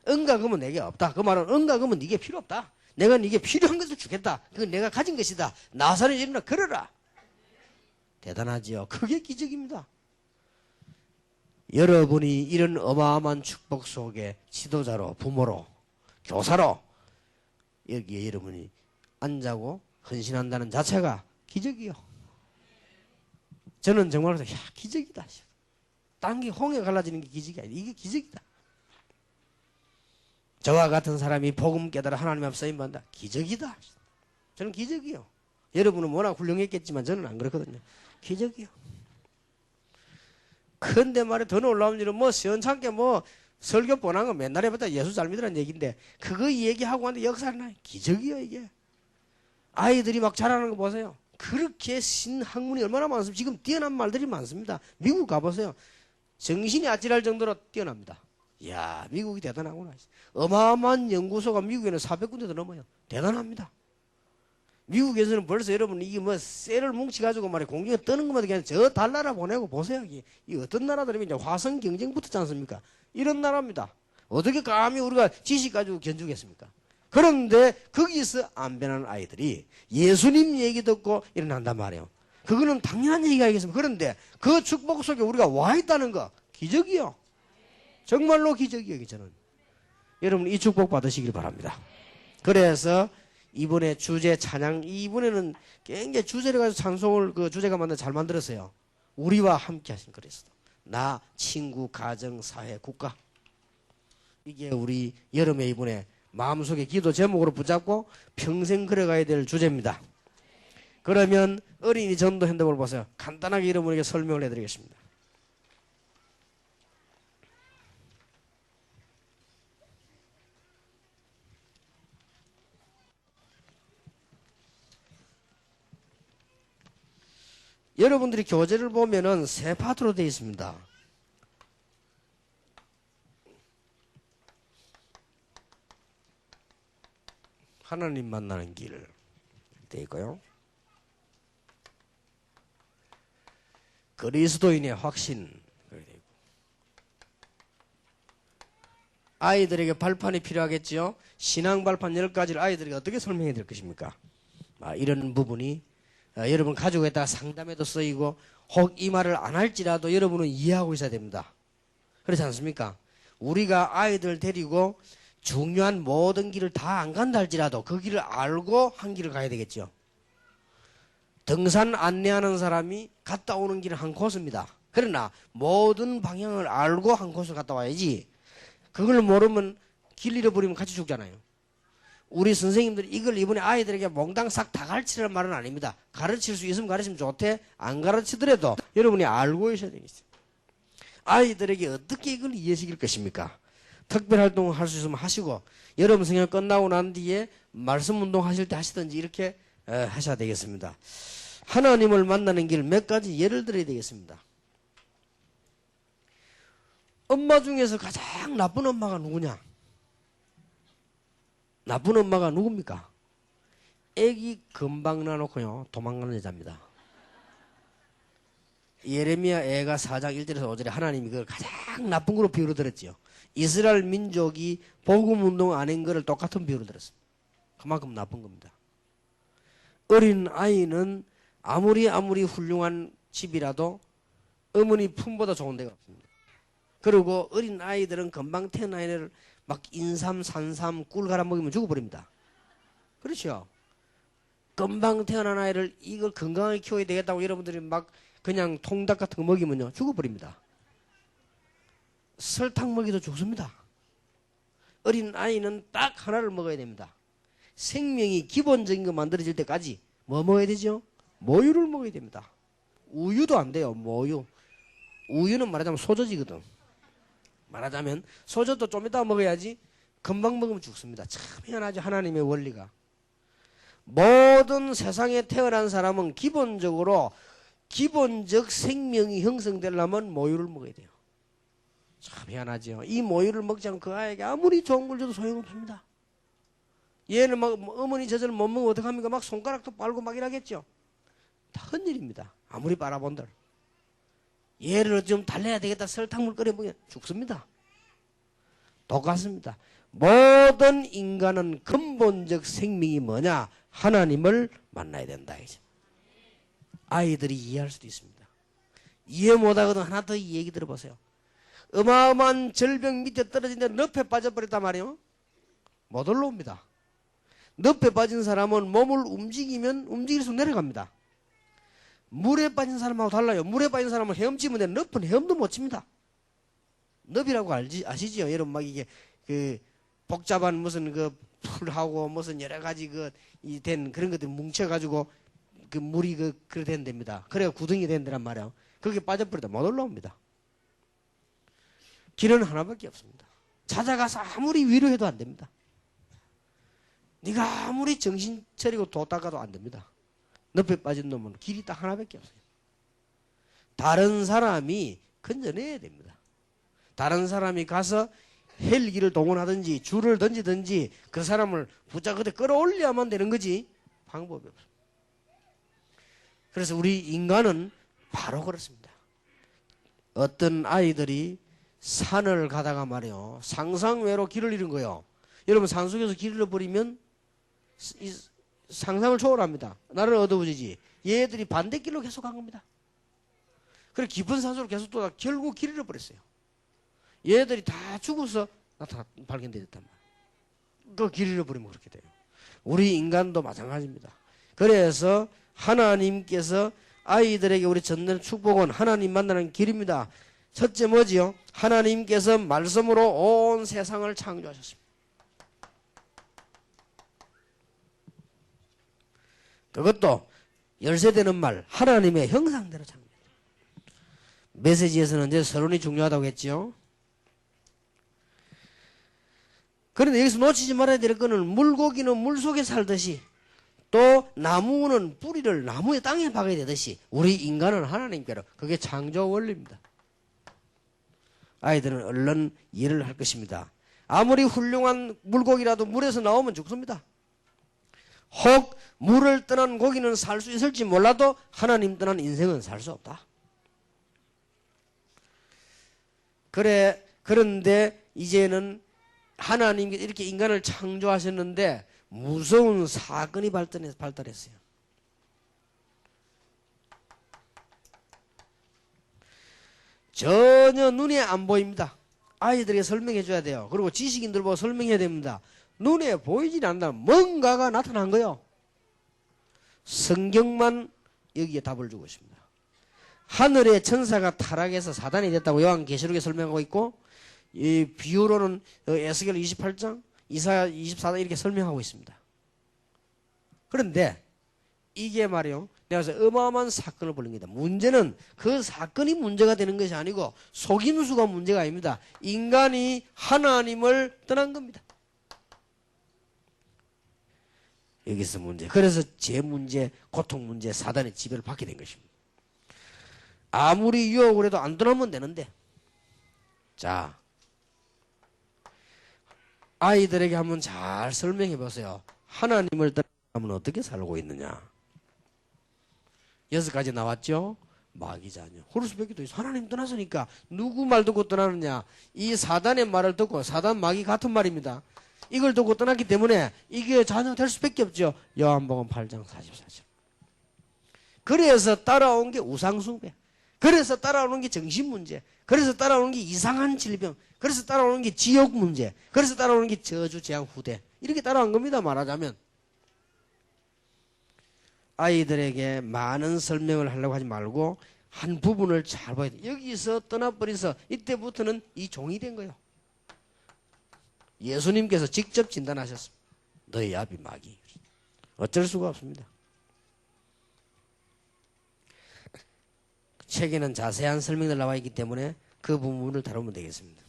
은과 금은 내게 없다. 그 말은 은과 금은 네게 필요 없다. 내가 네게 필요한 것을 주겠다. 그건 내가 가진 것이다. 나사렛 예수님을 걸어라. 대단하지요. 그게 기적입니다. 여러분이 이런 어마어마한 축복 속에 지도자로, 부모로, 교사로 여기에 여러분이 앉아고 헌신한다는 자체가 기적이요. 저는 정말 기적이다. 땅이 홍해 갈라지는 게 기적이 아니라 이게 기적이다. 저와 같은 사람이 복음 깨달아 하나님 앞에 쓰임받는다. 기적이다. 저는 기적이요. 여러분은 워낙 훌륭했겠지만 저는 안 그렇거든요. 기적이요. 근데 말에 더 놀라운 일은 뭐 시원찮게 뭐 설교 뻔한 거 맨날 해봤다 예수 잘 믿으라는 얘기인데 그거 얘기하고 하는데 역사를 나요. 기적이요 이게. 아이들이 막 자라는 거 보세요. 그렇게 신학문이 얼마나 많습니까? 지금 뛰어난 말들이 많습니다. 미국 가보세요. 정신이 아찔할 정도로 뛰어납니다. 이야 미국이 대단하구나. 어마어마한 연구소가 미국에는 400군데도 넘어요. 대단합니다. 미국에서는 벌써 여러분 이게 뭐 쇠를 뭉치가지고 말이야 공중에 뜨는 것만 그냥 저 달나라 보내고 보세요. 이 어떤 나라들이 이제 화성 경쟁 붙었지 않습니까? 이런 나라입니다. 어떻게 감히 우리가 지식 가지고 견주겠습니까? 그런데 거기서 안 변하는 아이들이 예수님 얘기 듣고 일어난단 말이에요. 그거는 당연한 얘기가 아니겠습니까? 그런데 그 축복 속에 우리가 와 있다는 거 기적이요. 정말로 기적이에요. 저는 여러분 이 축복 받으시길 바랍니다. 그래서 이번에 주제 찬양 이번에는 굉장히 주제를 가지고 찬송을 그 주제가 잘 만들었어요. 우리와 함께 하신 그리스도. 나, 친구, 가정, 사회, 국가. 이게 우리 여름에 이번에 마음속에 기도 제목으로 붙잡고 평생 걸어가야 될 주제입니다. 그러면 어린이 전도 핸드폰을 보세요. 간단하게 여러분에게 설명을 해드리겠습니다. 여러분들이 교재를 보면은 세 파트로 되어 있습니다. 하나님 만나는 길 되어 있고요. 그리스도인의 확신 되어 있고. 아이들에게 발판이 필요하겠지요. 신앙 발판 10가지를 아이들에게 어떻게 설명해 드릴 것입니까? 이런 부분이 여러분 가족에다가 상담에도 쓰이고 혹 이 말을 안 할지라도 여러분은 이해하고 있어야 됩니다. 그렇지 않습니까? 우리가 아이들 데리고 중요한 모든 길을 다 안 간다 할지라도 그 길을 알고 한 길을 가야 되겠죠. 등산 안내하는 사람이 갔다 오는 길은 한 코스입니다. 그러나 모든 방향을 알고 한 코스를 갔다 와야지. 그걸 모르면 길 잃어버리면 같이 죽잖아요. 우리 선생님들이 이걸 이번에 아이들에게 몽땅 싹 다 가르치라는 말은 아닙니다. 가르칠 수 있으면 가르치면 좋대. 안 가르치더라도 여러분이 알고 있어야 되겠어요. 아이들에게 어떻게 이걸 이해시킬 것입니까? 특별활동을 할 수 있으면 하시고 여러분 성경 끝나고 난 뒤에 말씀 운동 하실 때 하시든지 이렇게 하셔야 되겠습니다. 하나님을 만나는 길 몇 가지 예를 들어야 되겠습니다. 엄마 중에서 가장 나쁜 엄마가 누구냐? 나쁜 엄마가 누굽니까? 애기 금방 낳아놓고요 도망가는 여자입니다. 예레미야 애가 4장 1절에서 5절에 하나님이 그걸 가장 나쁜 거로 비유로 들었지요. 이스라엘 민족이 복음운동 안 한 거를 똑같은 비유로 들었습니다. 그만큼 나쁜 겁니다. 어린 아이는 아무리 훌륭한 집이라도 어머니 품보다 좋은 데가 없습니다. 그리고 어린 아이들은 금방 태어난 아이를 막 인삼, 산삼, 꿀 갈아 먹이면 죽어버립니다. 그렇죠? 금방 태어난 아이를 이걸 건강하게 키워야 되겠다고 여러분들이 막 그냥 통닭 같은 거 먹이면요 죽어버립니다. 설탕 먹이도 죽습니다. 어린 아이는 딱 하나를 먹어야 됩니다. 생명이 기본적인 거 만들어질 때까지 뭐 먹어야 되죠? 모유를 먹어야 됩니다. 우유도 안 돼요. 모유. 우유는 말하자면 소저지거든. 말하자면 소저도 좀 이따 먹어야지. 금방 먹으면 죽습니다. 참 희한하죠. 하나님의 원리가. 모든 세상에 태어난 사람은 기본적 생명이 형성되려면 모유를 먹어야 돼요. 참 희한하죠. 이 모유를 먹지 않고 그 아이에게 아무리 좋은 걸 줘도 소용없습니다. 얘는 막 어머니 젖을 못 먹으면 어떡합니까? 막 손가락도 빨고 막 이러겠죠. 다 헛일입니다. 아무리 빨아본들. 얘를 좀 달래야 되겠다. 설탕물 끓여 먹으면 죽습니다. 똑같습니다. 모든 인간은 근본적 생명이 뭐냐? 하나님을 만나야 된다. 이제. 아이들이 이해할 수도 있습니다. 이해 못하거든 하나 더 이 얘기 들어보세요. 어마어마한 절벽 밑에 떨어진데 늪에 빠져버렸단 말이에요. 못 올라옵니다. 늪에 빠진 사람은 몸을 움직이면 움직일수록 내려갑니다. 물에 빠진 사람하고 달라요. 물에 빠진 사람은 헤엄치면 늪은 헤엄도 못 칩니다. 늪이라고 아시죠? 여러분 막 이게 그 복잡한 무슨 그 풀하고 무슨 여러 가지 이 된 그런 것들 뭉쳐가지고 그 물이 그래 된 됩니다. 그래야 구덩이 된다란 말이에요. 거기에 빠져버리다 못 올라옵니다. 길은 하나밖에 없습니다. 찾아가서 아무리 위로해도 안 됩니다. 네가 아무리 정신 차리고 도 닦아도 안 됩니다. 늪에 빠진 놈은 길이 딱 하나밖에 없어요. 다른 사람이 건져내야 됩니다. 다른 사람이 가서 헬기를 동원하든지 줄을 던지든지 그 사람을 붙잡고 끌어올려야만 되는 거지 방법이 없어요. 그래서 우리 인간은 바로 그렇습니다. 어떤 아이들이 산을 가다가 말이요 상상외로 길을 잃은 거예요. 여러분 산속에서 길을 잃어버리면 상상을 초월합니다. 나를 어두워지지. 얘들이 반대길로 계속 간 겁니다. 그래 깊은 산속으로 계속 돌아가 결국 길을 잃어버렸어요. 얘들이 다 죽어서 발견됐단 말이에요. 그 길을 잃어버리면 그렇게 돼요. 우리 인간도 마찬가지입니다. 그래서 하나님께서 아이들에게 우리 전하는 축복은 하나님 만나는 길입니다. 첫째 뭐지요? 하나님께서 말씀으로 온 세상을 창조하셨습니다. 그것도 열세되는 말, 하나님의 형상대로 창조합니다. 메시지에서는 이제 서론이 중요하다고 했지요. 그런데 여기서 놓치지 말아야 될 거는 물고기는 물속에 살듯이 또 나무는 뿌리를 나무의 땅에 박아야 되듯이 우리 인간은 하나님께로, 그게 창조 원리입니다. 아이들은 얼른 이해를 할 것입니다. 아무리 훌륭한 물고기라도 물에서 나오면 죽습니다. 혹 물을 떠난 고기는 살 수 있을지 몰라도 하나님 떠난 인생은 살 수 없다. 그런데 이제는 하나님께서 이렇게 인간을 창조하셨는데 무서운 사건이 발달했어요. 전혀 눈에 안 보입니다. 아이들에게 설명해 줘야 돼요. 그리고 지식인들 보고 설명해야 됩니다. 눈에 보이지 않는다. 뭔가가 나타난 거예요. 성경만 여기에 답을 주고 있습니다. 하늘의 천사가 타락해서 사단이 됐다고 요한계시록에 설명하고 있고, 이 비유로는 에스겔 28장, 이사야 24장 이렇게 설명하고 있습니다. 그런데 이게 말이요, 내가 그래서 어마어마한 사건을 벌입니다. 문제는 그 사건이 문제가 되는 것이 아니고 속임수가 문제가 아닙니다. 인간이 하나님을 떠난 겁니다. 여기서 문제. 그래서 죄 문제, 고통 문제, 사단의 지배를 받게 된 것입니다. 아무리 유혹을 해도 안 떠나면 되는데, 자, 아이들에게 한번 잘 설명해 보세요. 하나님을 떠나면 어떻게 살고 있느냐. 6가지 나왔죠? 마귀 자녀. 호루스베기도 있어. 하나님 떠났으니까 누구 말 듣고 떠나느냐. 이 사단의 말을 듣고, 사단 마귀 같은 말입니다. 이걸 듣고 떠났기 때문에 이게 자녀 될 수밖에 없죠. 요한복음 8장 44절. 그래서 따라온 게 우상숭배. 그래서 따라오는 게 정신문제. 그래서 따라오는 게 이상한 질병. 그래서 따라오는 게 지옥 문제. 그래서 따라오는 게 저주, 재앙, 후대. 이렇게 따라온 겁니다. 말하자면. 아이들에게 많은 설명을 하려고 하지 말고 한 부분을 잘 봐야 돼. 여기서 떠나버려서 이때부터는 이 종이 된 거예요. 예수님께서 직접 진단하셨습니다. 너희 아비 마귀. 어쩔 수가 없습니다. 책에는 자세한 설명이 나와 있기 때문에 그 부분을 다루면 되겠습니다.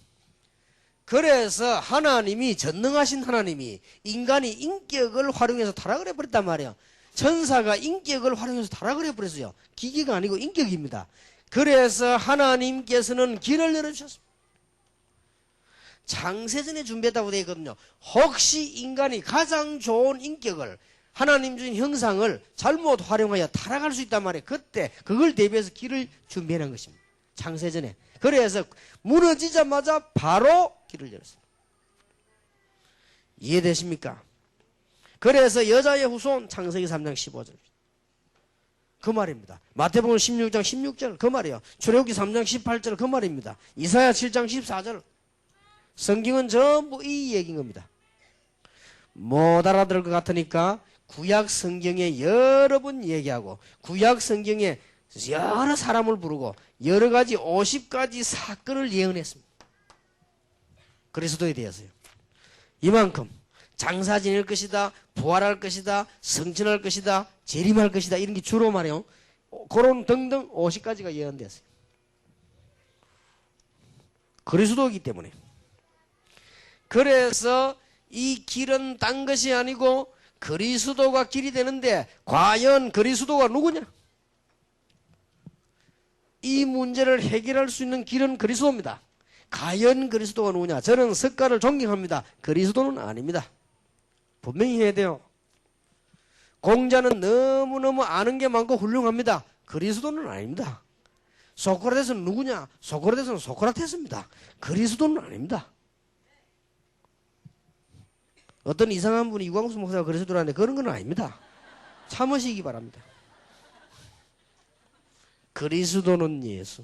그래서 하나님이, 전능하신 하나님이 인간이 인격을 활용해서 타락을 해버렸단 말이에요. 천사가 인격을 활용해서 타락을 해버렸어요. 기계가 아니고 인격입니다. 그래서 하나님께서는 길을 열어주셨습니다. 창세전에 준비했다고 되어 있거든요. 혹시 인간이 가장 좋은 인격을, 하나님 주신 형상을 잘못 활용하여 타락할 수 있단 말이에요. 그때 그걸 대비해서 길을 준비해놓은 것입니다. 창세전에. 그래서 무너지자마자 바로 길을 열었어요. 이해되십니까? 그래서 여자의 후손, 창세기 3장 15절. 그 말입니다. 마태복음 16장 16절 그 말이에요. 출애굽기 3장 18절 그 말입니다. 이사야 7장 14절. 성경은 전부 이 얘기인 겁니다. 못 알아들을 것 같으니까 구약 성경에 여러 번 얘기하고, 구약 성경에 여러 사람을 부르고 여러 가지 50가지 사건을 예언했습니다. 그리스도에 대해서요. 이만큼 장사 지낼 것이다, 부활할 것이다, 성천할 것이다, 재림할 것이다, 이런 게 주로 말이에요. 그런 등등 50가지가 예언됐어요. 그리스도이기 때문에. 그래서 이 길은 딴 것이 아니고 그리스도가 길이 되는데, 과연 그리스도가 누구냐? 이 문제를 해결할 수 있는 길은 그리스도입니다. 과연 그리스도가 누구냐? 저는 석가를 존경합니다. 그리스도는 아닙니다. 분명히 해야 돼요. 공자는 너무너무 아는 게 많고 훌륭합니다. 그리스도는 아닙니다. 소크라테스는 누구냐? 소크라테스는 소크라테스입니다. 그리스도는 아닙니다. 어떤 이상한 분이 유광수 목사가 그리스도라는데 그런 건 아닙니다. 참으시기 바랍니다. 그리스도는 예수.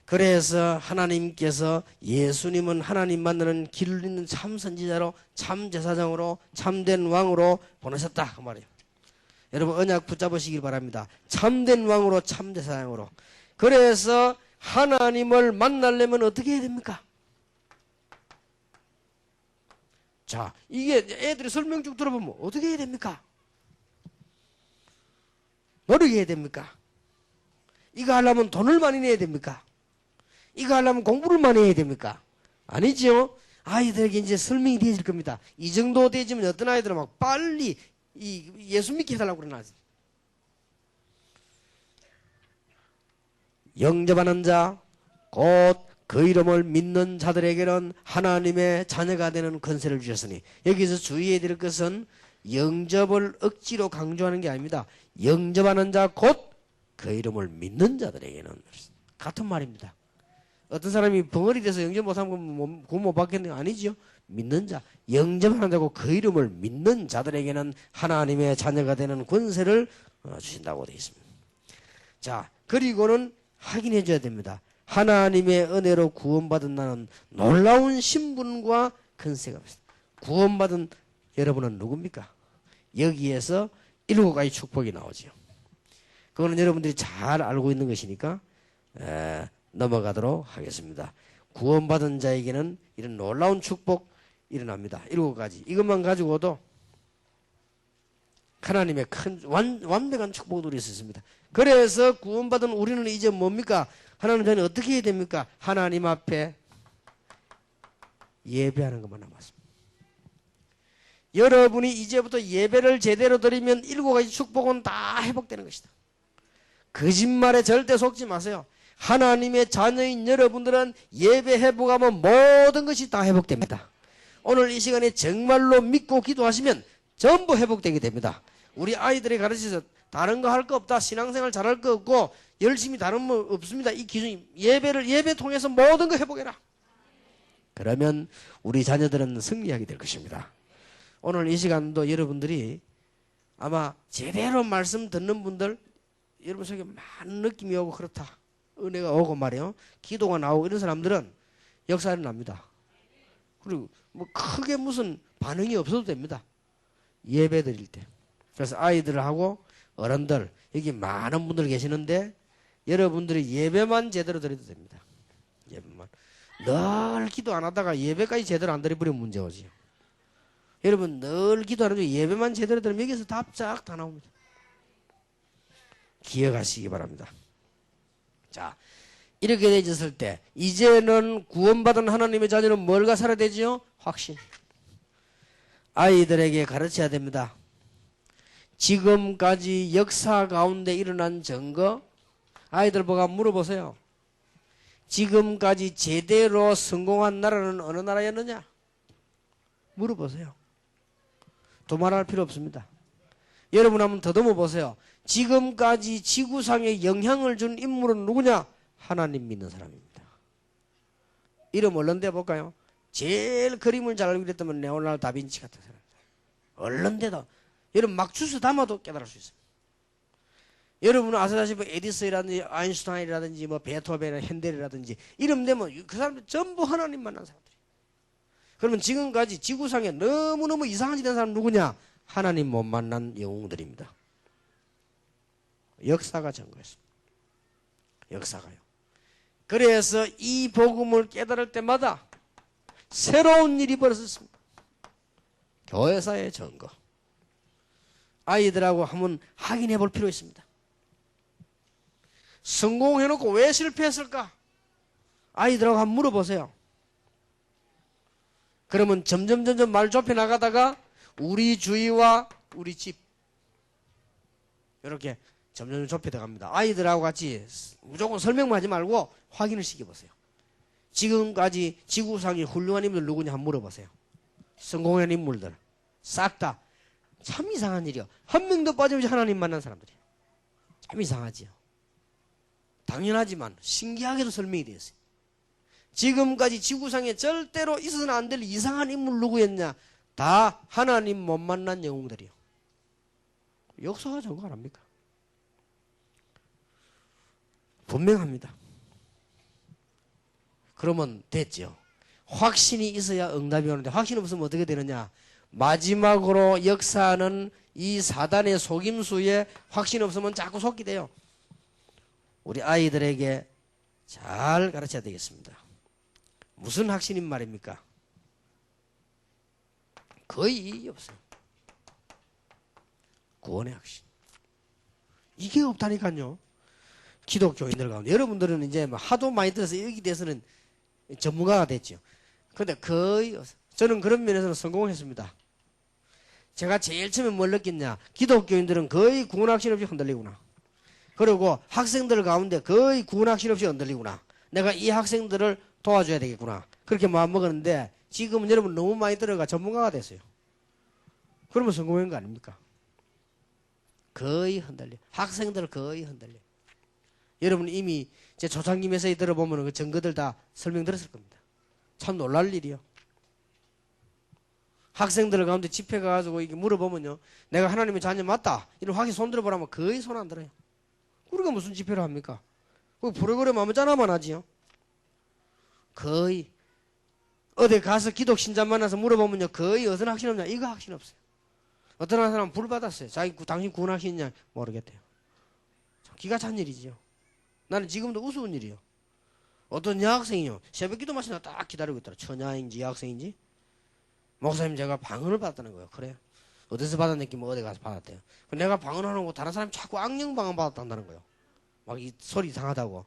그래서 하나님께서 예수님은 하나님 만나는 길을 잇는 참 선지자로, 참 제사장으로, 참된 왕으로 보내셨다 그 말이에요. 여러분 언약 붙잡으시길 바랍니다. 참된 왕으로 참된 사랑으로. 그래서 하나님을 만나려면 어떻게 해야 됩니까? 자, 이게 애들이 설명 쭉 들어보면 어떻게 해야 됩니까? 노력해야 됩니까? 이거 하려면 돈을 많이 내야 됩니까? 이거 하려면 공부를 많이 해야 됩니까? 아니죠. 아이들에게 이제 설명이 되어질 겁니다. 이 정도 되지면 어떤 아이들은 막 빨리 예수 믿게 해달라고 그러나. 영접하는 자, 곧 그 이름을 믿는 자들에게는 하나님의 자녀가 되는 권세를 주셨으니, 여기서 주의해야 될 것은 영접을 억지로 강조하는 게 아닙니다. 영접하는 자, 곧 그 이름을 믿는 자들에게는, 같은 말입니다. 어떤 사람이 벙어리 돼서 영접 못하면 구원 못 받겠는 거 아니죠. 믿는 자, 영접하는 자고 그 이름을 믿는 자들에게는 하나님의 자녀가 되는 권세를 주신다고 되어 있습니다. 자, 그리고는 확인해 줘야 됩니다. 하나님의 은혜로 구원받은 나는 놀라운 신분과 권세가 있습니다. 구원받은 여러분은 누굽니까? 여기에서 7가지 축복이 나오죠. 그거는 여러분들이 잘 알고 있는 것이니까 넘어가도록 하겠습니다. 구원받은 자에게는 이런 놀라운 축복 일어납니다. 7가지. 이것만 가지고도 하나님의 큰 완벽한 축복을 누릴 수 있습니다. 그래서 구원받은 우리는 이제 뭡니까? 하나님 자녀는 어떻게 해야 됩니까? 하나님 앞에 예배하는 것만 남았습니다. 여러분이 이제부터 예배를 제대로 드리면 7가지 축복은 다 회복되는 것이다. 거짓말에 절대 속지 마세요. 하나님의 자녀인 여러분들은 예배 회복하면 모든 것이 다 회복됩니다. 오늘 이 시간에 정말로 믿고 기도하시면 전부 회복되게 됩니다. 우리 아이들이 가르쳐서 다른 거 할 거 없다, 신앙생활 잘할 거 없고 열심히 다른 거 없습니다. 이 기준이 예배 통해서 모든 거 회복해라. 그러면 우리 자녀들은 승리하게 될 것입니다. 오늘 이 시간도 여러분들이 아마 제대로 말씀 듣는 분들, 여러분 속에 많은 느낌이 오고 그렇다, 은혜가 오고 말이에요, 기도가 나오고 이런 사람들은 역사 일어납니다. 그리고 뭐 크게 무슨 반응이 없어도 됩니다. 예배 드릴 때. 그래서 아이들하고 어른들, 여기 많은 분들 계시는데 여러분들이 예배만 제대로 드려도 됩니다. 예배만. 늘 기도 안 하다가 예배까지 제대로 안 드려버리면 문제 오지. 여러분 늘 기도 안 하고 예배만 제대로 드리면 여기서 답 쫙 다 나옵니다. 기억하시기 바랍니다. 자, 이렇게 되어졌을 때 이제는 구원받은 하나님의 자녀는 뭘가 살아야 되지요? 확신. 아이들에게 가르쳐야 됩니다. 지금까지 역사 가운데 일어난 증거, 아이들 보고 물어보세요. 지금까지 제대로 성공한 나라는 어느 나라였느냐? 물어보세요. 도말할 필요 없습니다. 여러분 한번 더듬어 보세요. 지금까지 지구상에 영향을 준 인물은 누구냐? 하나님 믿는 사람입니다. 이름 얼른 대볼까요? 제일 그림을 잘 알고 그랬다면 레오나르도 다빈치 같은 사람. 얼른 대도 여러분 막 주스 담아도 깨달을 수 있습니다. 여러분은 아시다시피 에디슨이라든지 아인슈타인이라든지 뭐 베토벤이나 핸델이라든지 이름 되면 그 사람들 전부 하나님 만난 사람들이. 그러면 지금까지 지구상에 너무너무 이상한 짓 한 사람 누구냐? 하나님 못 만난 영웅들입니다. 역사가 증거했습니다. 역사가요. 그래서 이 복음을 깨달을 때마다 새로운 일이 벌어졌습니다. 교회사의 증거. 아이들하고 한번 확인해 볼 필요 있습니다. 성공해놓고 왜 실패했을까? 아이들하고 한번 물어보세요. 그러면 점점 말 좁혀 나가다가 우리 주위와 우리 집 이렇게 점점 좁혀 갑니다. 아이들하고 같이 무조건 설명만 하지 말고 확인을 시켜보세요. 지금까지 지구상의 훌륭한 인물 누구냐 한번 물어보세요. 성공한 인물들 싹 다 참 이상한 일이요. 한 명도 빠짐없이 하나님 만난 사람들이. 참 이상하지요. 당연하지만 신기하게도 설명이 되었어요. 지금까지 지구상에 절대로 있어서는 안 될 이상한 인물 누구였냐? 다 하나님 못 만난 영웅들이요. 역사가 저거 안 합니까? 분명합니다. 그러면 됐죠. 확신이 있어야 응답이 오는데 확신 없으면 어떻게 되느냐? 마지막으로 역사는 이 사단의 속임수에 확신 없으면 자꾸 속게 돼요. 우리 아이들에게 잘 가르쳐야 되겠습니다. 무슨 확신인 말입니까? 거의 없어요. 구원의 확신. 이게 없다니까요. 기독교인들 가운데 여러분들은 이제 하도 많이 들어서 여기 대해서는 전문가가 됐죠. 근데 거의 없어요. 저는 그런 면에서는 성공했습니다. 제가 제일 처음에 뭘 느꼈냐? 기독교인들은 거의 구원 확신 없이 흔들리구나. 그리고 학생들 가운데 거의 구원 확신 없이 흔들리구나. 내가 이 학생들을 도와줘야 되겠구나. 그렇게 마음먹었는데 지금은 여러분 너무 많이 들어가 전문가가 됐어요. 그러면 성공한 거 아닙니까? 거의 흔들려. 학생들 거의 흔들려. 여러분 이미 제 조상님 에서에 들어보면 그 증거들 다 설명드렸을 겁니다. 참 놀랄 일이요. 학생들 가운데 집회 가가지고 이게 물어보면요. 내가 하나님의 자녀 맞다. 이런 확인 손 들어보라면 거의 손 안 들어요. 우리가 무슨 집회를 합니까? 그 프로그램 하면 짠하만 하지요. 거의 어디 가서 기독 신자 만나서 물어보면요. 거의 어떤 확신 없냐? 이거 확신 없어요. 어떤 사람은 불 받았어요. 당신 구원 확신 있냐? 모르겠대요. 참 기가 찬 일이지요. 나는 지금도 우스운 일이요. 어떤 여학생이요. 새벽 기도 마치나 딱 기다리고 있더라. 처녀인지 여학생인지. 목사님 제가 방언을 받았다는 거예요. 그래. 어디서 받았는지 뭐 어디 가서 받았대요. 내가 방언하는 거 다른 사람이 자꾸 악령 방언 받았다는 거예요. 막 이 소리 이상하다고.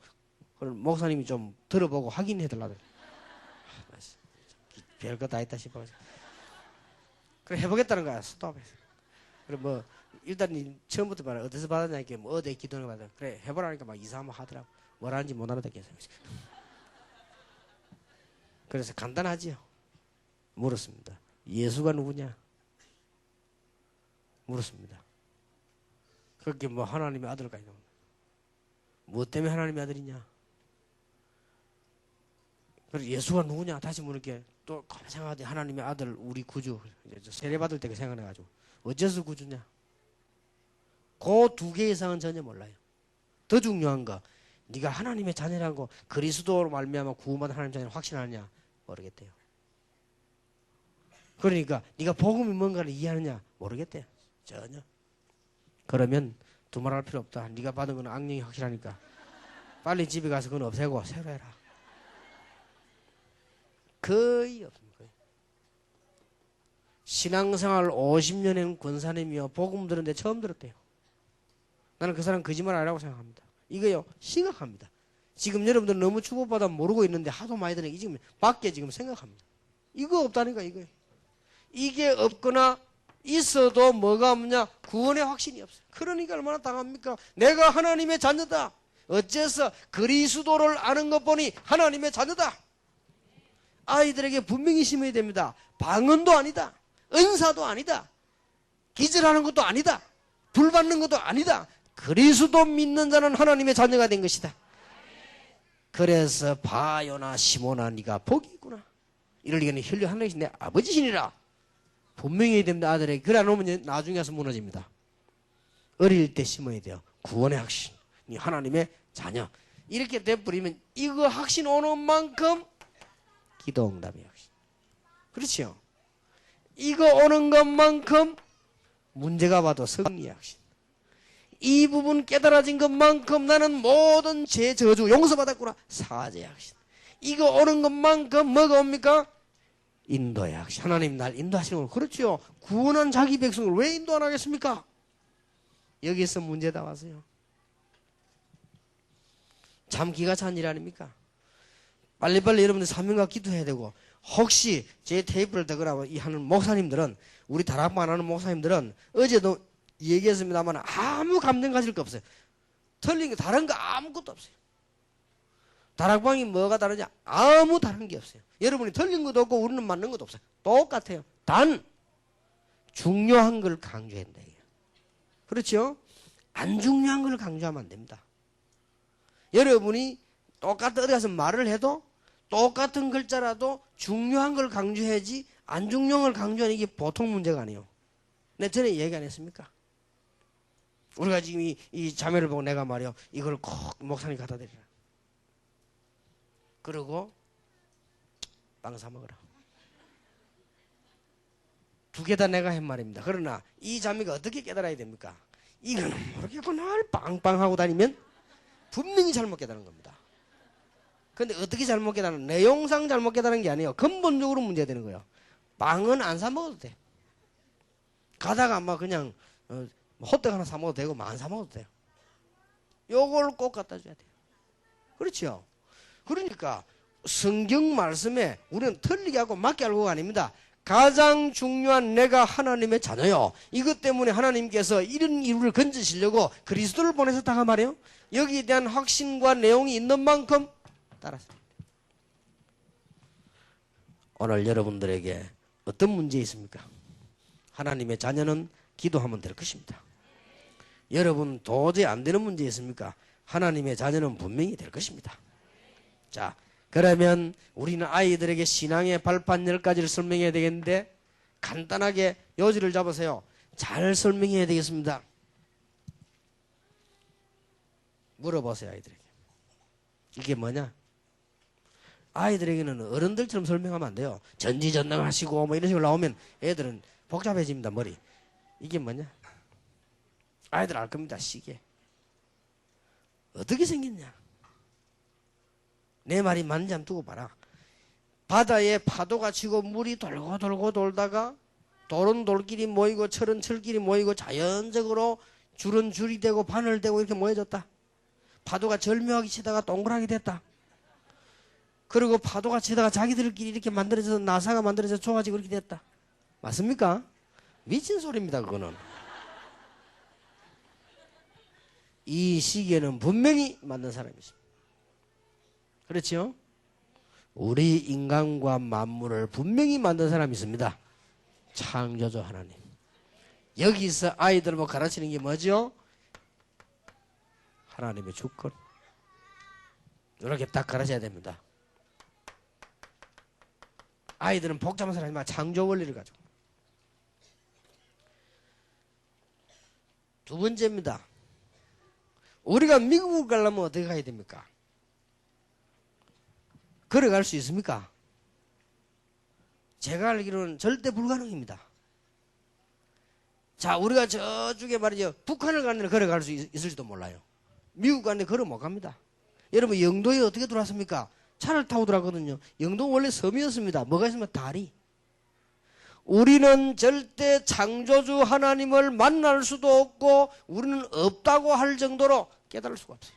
그럼 목사님이 좀 들어보고 확인해 달라고. 별거 다 했다 싶어. 그래 해보겠다는 거야. 스톱해서. 그래 뭐 일단 처음부터 말해 어디서 받았냐 뭐 어디 기도를 받아. 그래 해보라니까 막 이상하면 하더라고. 뭐라는지 못 알아듣겠어요. 그래서 간단하지요. 물었습니다. 예수가 누구냐? 물었습니다. 그렇게 뭐 하나님의 아들까지 나온다. 뭐 때문에 하나님의 아들이냐? 그래서 예수가 누구냐? 다시 물을게. 또 생각하더니 하나님의 아들 우리 구주 세례받을 때 생각해가지고 어째서 구주냐? 그 두 개 이상은 전혀 몰라요. 더 중요한 거 네가 하나님의 자녀라는 거 그리스도로 말미암아 구원받은 하나님의 자녀를 확신하느냐? 모르겠대요. 그러니까 네가 복음이 뭔가를 이해하느냐? 모르겠대요. 전혀. 그러면 두말할 필요 없다. 네가 받은 건 악령이 확실하니까 빨리 집에 가서 그건 없애고 새로 해라. 거의 없습니다. 거의. 신앙생활 50년의 권사님이요. 복음 들었는데 처음 들었대요. 나는 그 사람 거짓말 아니라고 생각합니다. 이거요. 심각합니다. 지금 여러분들 너무 축복받아 모르고 있는데 하도 많이 들으니까 지금 밖에 지금 생각합니다. 이거 없다니까 이거예요. 이게 없거나 있어도 뭐가 없냐? 구원의 확신이 없어요. 그러니까 얼마나 당합니까? 내가 하나님의 자녀다. 어째서 그리스도를 아는 것 보니 하나님의 자녀다. 아이들에게 분명히 심어야 됩니다. 방언도 아니다. 은사도 아니다. 기절하는 것도 아니다. 불 받는 것도 아니다. 그리스도 믿는 자는 하나님의 자녀가 된 것이다. 그래서 바요나 시모나 네가 복이 있구나. 이럴 리가는 혈류 하나님이 내 아버지시니라. 분명히 해야 됩니다. 아들에게. 그래 안 오면 나중에 와서 무너집니다. 어릴 때 심어야 돼요. 구원의 확신. 하나님의 자녀. 이렇게 돼버리면 이거 확신 오는 만큼 기도응답의 확신. 그렇죠? 이거 오는 것만큼 문제가 봐도 승리의 확신. 이 부분 깨달아진 것만큼 나는 모든 죄 저주 용서받았구나. 사죄의 확신. 이거 오는 것만큼 뭐가 옵니까? 인도의 확신. 하나님 날 인도하시는 거. 그렇죠. 구원한 자기 백성을 왜 인도 안 하겠습니까? 여기서 문제 다 왔어요. 참 기가 찬 일 아닙니까? 빨리빨리 여러분들 사명과 기도해야 되고, 혹시 제 테이프를 대거나 이 하는 목사님들은, 우리 다락방 하는 목사님들은 어제도 얘기했습니다만 아무 감정 가질 거 없어요. 틀린 거 다른 거 아무것도 없어요. 다락방이 뭐가 다르냐? 아무 다른 게 없어요. 여러분이 틀린 것도 없고 우리는 맞는 것도 없어요. 똑같아요. 단 중요한 걸 강조해야 된다. 그렇죠? 안 중요한 걸 강조하면 안 됩니다. 여러분이 똑같은 어디 가서 말을 해도 똑같은 글자라도 중요한 걸 강조해야지 안 중요한 걸 강조하는 이게 보통 문제가 아니에요. 내가 전에 얘기 안 했습니까? 우리가 지금 이 자매를 보고 내가 말이요. 이걸 꼭 목사님 갖다 드리라. 그리고 빵 사 먹으라. 두 개 다 내가 한 말입니다. 그러나 이 자매가 어떻게 깨달아야 됩니까? 이거는 모르겠고 날 빵빵하고 다니면 분명히 잘못 깨달은 겁니다. 근데 어떻게 잘못 깨달은? 내용상 잘못 깨달은 게 아니에요. 근본적으로 문제가 되는 거예요. 빵은 안 사 먹어도 돼. 가다가 아마 그냥 호떡 하나 사 먹어도 되고 안 사 먹어도 돼요. 요걸 꼭 갖다 줘야 돼요. 그렇죠? 그러니까 성경 말씀에 우리는 틀리게 하고 맞게 알고가 아닙니다. 가장 중요한 내가 하나님의 자녀요. 이것 때문에 하나님께서 이런 이유를 건지시려고 그리스도를 보내셨다가 말이에요. 여기에 대한 확신과 내용이 있는 만큼 따랐습니다. 오늘 여러분들에게 어떤 문제 있습니까? 하나님의 자녀는 기도하면 될 것입니다. 여러분 도저히 안 되는 문제 있습니까? 하나님의 자녀는 분명히 될 것입니다. 자, 그러면 우리는 아이들에게 신앙의 발판 10가지를 설명해야 되겠는데 간단하게 요지를 잡으세요. 잘 설명해야 되겠습니다. 물어보세요, 아이들에게. 이게 뭐냐? 아이들에게는 어른들처럼 설명하면 안 돼요. 전지전능하시고 뭐 이런 식으로 나오면 애들은 복잡해집니다, 머리. 이게 뭐냐? 아이들 알 겁니다, 시계. 어떻게 생겼냐? 내 말이 맞는지 한번 두고 봐라. 바다에 파도가 치고 물이 돌고 돌고 돌다가 돌은 돌끼리 모이고 철은 철끼리 모이고 자연적으로 줄은 줄이 되고 바늘 되고 이렇게 모여졌다. 파도가 절묘하게 치다가 동그랗게 됐다. 그리고 파도가 치다가 자기들끼리 이렇게 만들어져서 나사가 만들어져서 좁아지고 이렇게 됐다. 맞습니까? 미친 소리입니다, 그거는. 이 시기에는 분명히 맞는 사람이 있습니다. 그렇죠? 우리 인간과 만물을 분명히 만든 사람이 있습니다. 창조주 하나님. 여기서 아이들 뭐 가르치는 게 뭐죠? 하나님의 주권. 이렇게 딱 가르쳐야 됩니다. 아이들은 복잡한 사람이 막 창조 원리를 가지고. 두 번째입니다. 우리가 미국을 가려면 어떻게 가야 됩니까? 걸어갈 수 있습니까? 제가 알기로는 절대 불가능입니다. 자, 우리가 저쪽에 말이죠. 북한을 가는 데 걸어갈 수 있을지도 몰라요. 미국 가는 데 걸어 못 갑니다. 여러분, 영도에 어떻게 들어왔습니까? 차를 타고 들어왔거든요. 영도 원래 섬이었습니다. 뭐가 있으면 다리. 우리는 절대 창조주 하나님을 만날 수도 없고 우리는 없다고 할 정도로 깨달을 수가 없어요.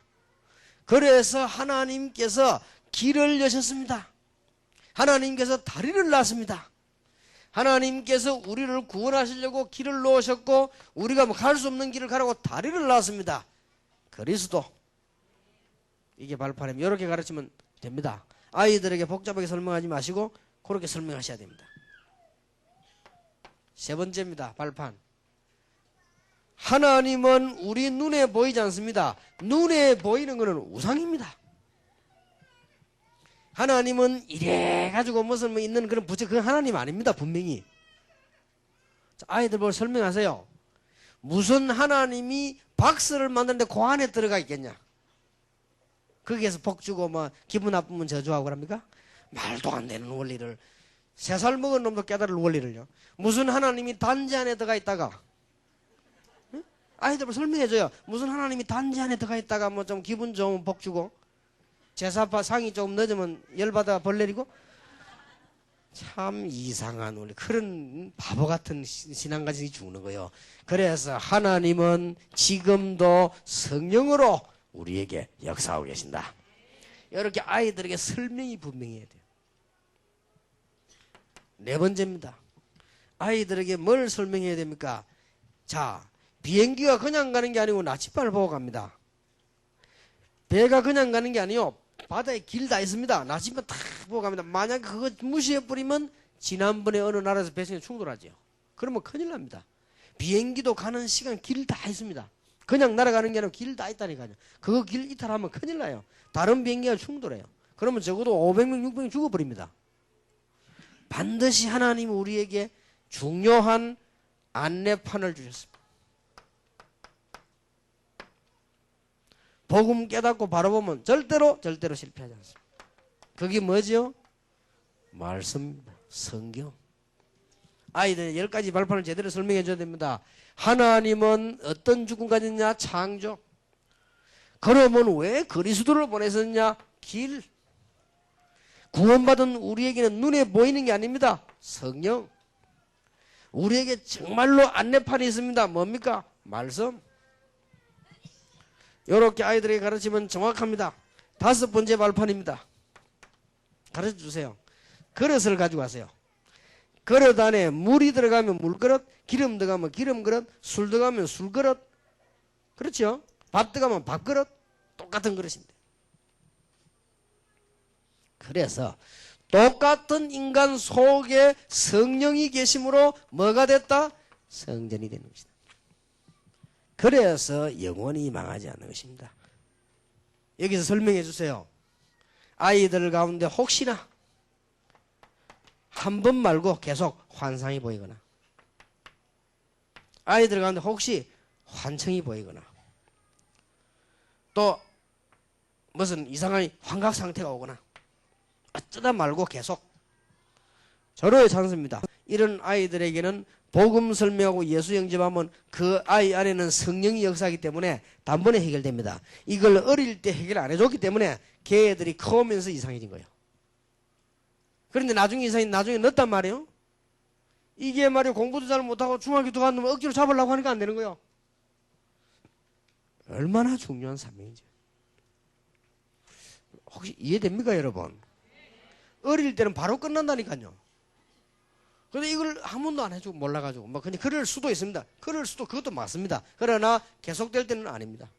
그래서 하나님께서 길을 여셨습니다. 하나님께서 다리를 놨습니다. 하나님께서 우리를 구원하시려고 길을 놓으셨고 우리가 갈 수 없는 길을 가라고 다리를 놨습니다. 그리스도. 이게 발판이면 이렇게 가르치면 됩니다. 아이들에게 복잡하게 설명하지 마시고 그렇게 설명하셔야 됩니다. 세 번째입니다. 발판. 하나님은 우리 눈에 보이지 않습니다. 눈에 보이는 것은 우상입니다. 하나님은 이래가지고 무슨 뭐 있는 그런 부처, 그건 하나님 아닙니다. 분명히. 자, 아이들 보고 설명하세요. 무슨 하나님이 박스를 만드는데 그 안에 들어가 있겠냐? 거기에서 복 주고 뭐 기분 나쁘면 저주하고 그럽니까? 말도 안 되는 원리를. 3살 먹은 놈도 깨달을 원리를요. 무슨 하나님이 단지 안에 들어가 있다가, 응? 아이들 설명해줘요. 무슨 하나님이 단지 안에 들어가 있다가 뭐 좀 기분 좋으면 복 주고 제사파 상이 조금 늦으면 열받아 벌 내리고. 참 이상한 원리. 그런 바보 같은 신앙 가지고 죽는 거예요. 그래서 하나님은 지금도 성령으로 우리에게 역사하고 계신다. 이렇게 아이들에게 설명이 분명히 해야 돼요. 네 번째입니다. 아이들에게 뭘 설명해야 됩니까? 자, 비행기가 그냥 가는 게 아니고 나침반을 보고 갑니다. 배가 그냥 가는 게 아니요. 바다에 길 다 있습니다. 나침반 탁 보고 갑니다. 만약에 그거 무시해버리면 지난번에 어느 나라에서 배송에 충돌하죠. 그러면 큰일 납니다. 비행기도 가는 시간 길 다 있습니다. 그냥 날아가는 게 아니라 길 다 있다니까요. 그거 길 이탈하면 큰일 나요. 다른 비행기가 충돌해요. 그러면 적어도 500명, 600명 죽어버립니다. 반드시 하나님이 우리에게 중요한 안내판을 주셨습니다. 복음 깨닫고 바로 보면 절대로 실패하지 않습니다. 그게 뭐죠? 말씀입니다. 성경. 아이들 10가지 발판을 제대로 설명해 줘야 됩니다. 하나님은 어떤 죽음 가졌냐? 창조. 그러면 왜 그리스도를 보내셨냐? 길. 구원받은 우리에게는 눈에 보이는 게 아닙니다. 성령. 우리에게 정말로 안내판이 있습니다. 뭡니까? 말씀. 이렇게 아이들에게 가르치면 정확합니다. 5번째 발판입니다. 가르쳐 주세요. 그릇을 가지고 가세요. 그릇 안에 물이 들어가면 물그릇, 기름 들어가면 기름그릇, 술 들어가면 술그릇. 그렇죠? 밥 들어가면 밥그릇. 똑같은 그릇인데. 그래서 똑같은 인간 속에 성령이 계심으로 뭐가 됐다? 성전이 되는 것이다. 그래서 영원히 망하지 않는 것입니다. 여기서 설명해 주세요. 아이들 가운데 혹시나 한 번 말고 계속 환상이 보이거나, 아이들 가운데 혹시 환청이 보이거나, 또 무슨 이상한 환각 상태가 오거나, 어쩌다 말고 계속 절호의 찬스입니다. 이런 아이들에게는 복음 설명하고 예수 영접하면 그 아이 안에는 성령이 역사하기 때문에 단번에 해결됩니다. 이걸 어릴 때 해결 안 해줬기 때문에 걔들이 커오면서 이상해진 거예요. 그런데 나중에 이상이 나중에 넣었단 말이에요. 이게 말이에요. 공부도 잘 못하고 중학교도 갔는데 억지로 잡으려고 하니까 안 되는 거예요. 얼마나 중요한 사명인지. 혹시 이해됩니까, 여러분? 어릴 때는 바로 끝난다니까요. 근데 이걸 한 번도 안 해주고 몰라가지고 뭐 그냥 그럴 수도 있습니다. 그럴 수도 그것도 맞습니다. 그러나 계속될 때는 아닙니다.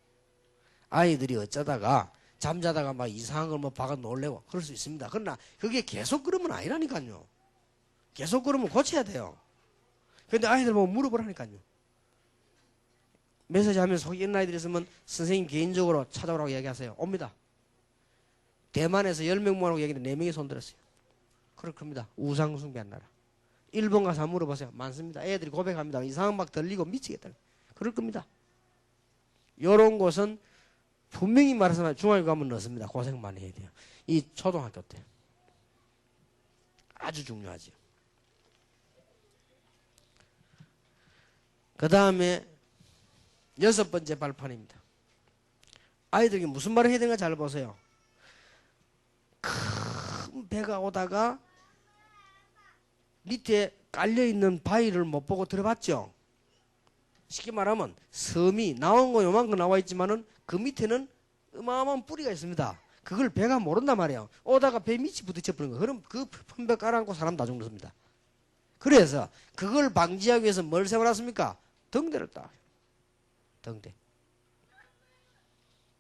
아이들이 어쩌다가 잠자다가 막 이상한 걸 뭐 봐가 놀래고 그럴 수 있습니다. 그러나 그게 계속 그러면 아니라니까요. 계속 그러면 고쳐야 돼요. 근데 아이들 보고 물어보라니까요. 메시지 하면서 속이 있는 아이들이 있으면 선생님 개인적으로 찾아오라고 얘기하세요. 옵니다. 대만에서 10명 모아놓고 얘기했는데 4명이 손들었어요. 그럴 겁니다. 우상숭배한 나라. 일본 가서 한번 물어보세요. 많습니다. 애들이 고백합니다. 이상한 막 들리고 미치겠다. 그럴 겁니다. 요런 곳은 분명히 말해서 중학교 가면 넣습니다. 고생 많이 해야 돼요. 이 초등학교 때. 아주 중요하죠. 그 다음에 6번째 발판입니다. 아이들에게 무슨 말을 해야 되는가 잘 보세요. 큰 배가 오다가 밑에 깔려있는 바위를 못 보고 들어봤죠. 쉽게 말하면 섬이 나온 거 요만큼 나와 있지만은 그 밑에는 어마어마한 뿌리가 있습니다. 그걸 배가 모른단 말이에요. 오다가 배 밑이 부딪혀버린 거. 그럼 그 큰 배 깔아앉고 사람 다 죽습니다. 그래서 그걸 방지하기 위해서 뭘 세워놨습니까? 등대를 딱. 등대.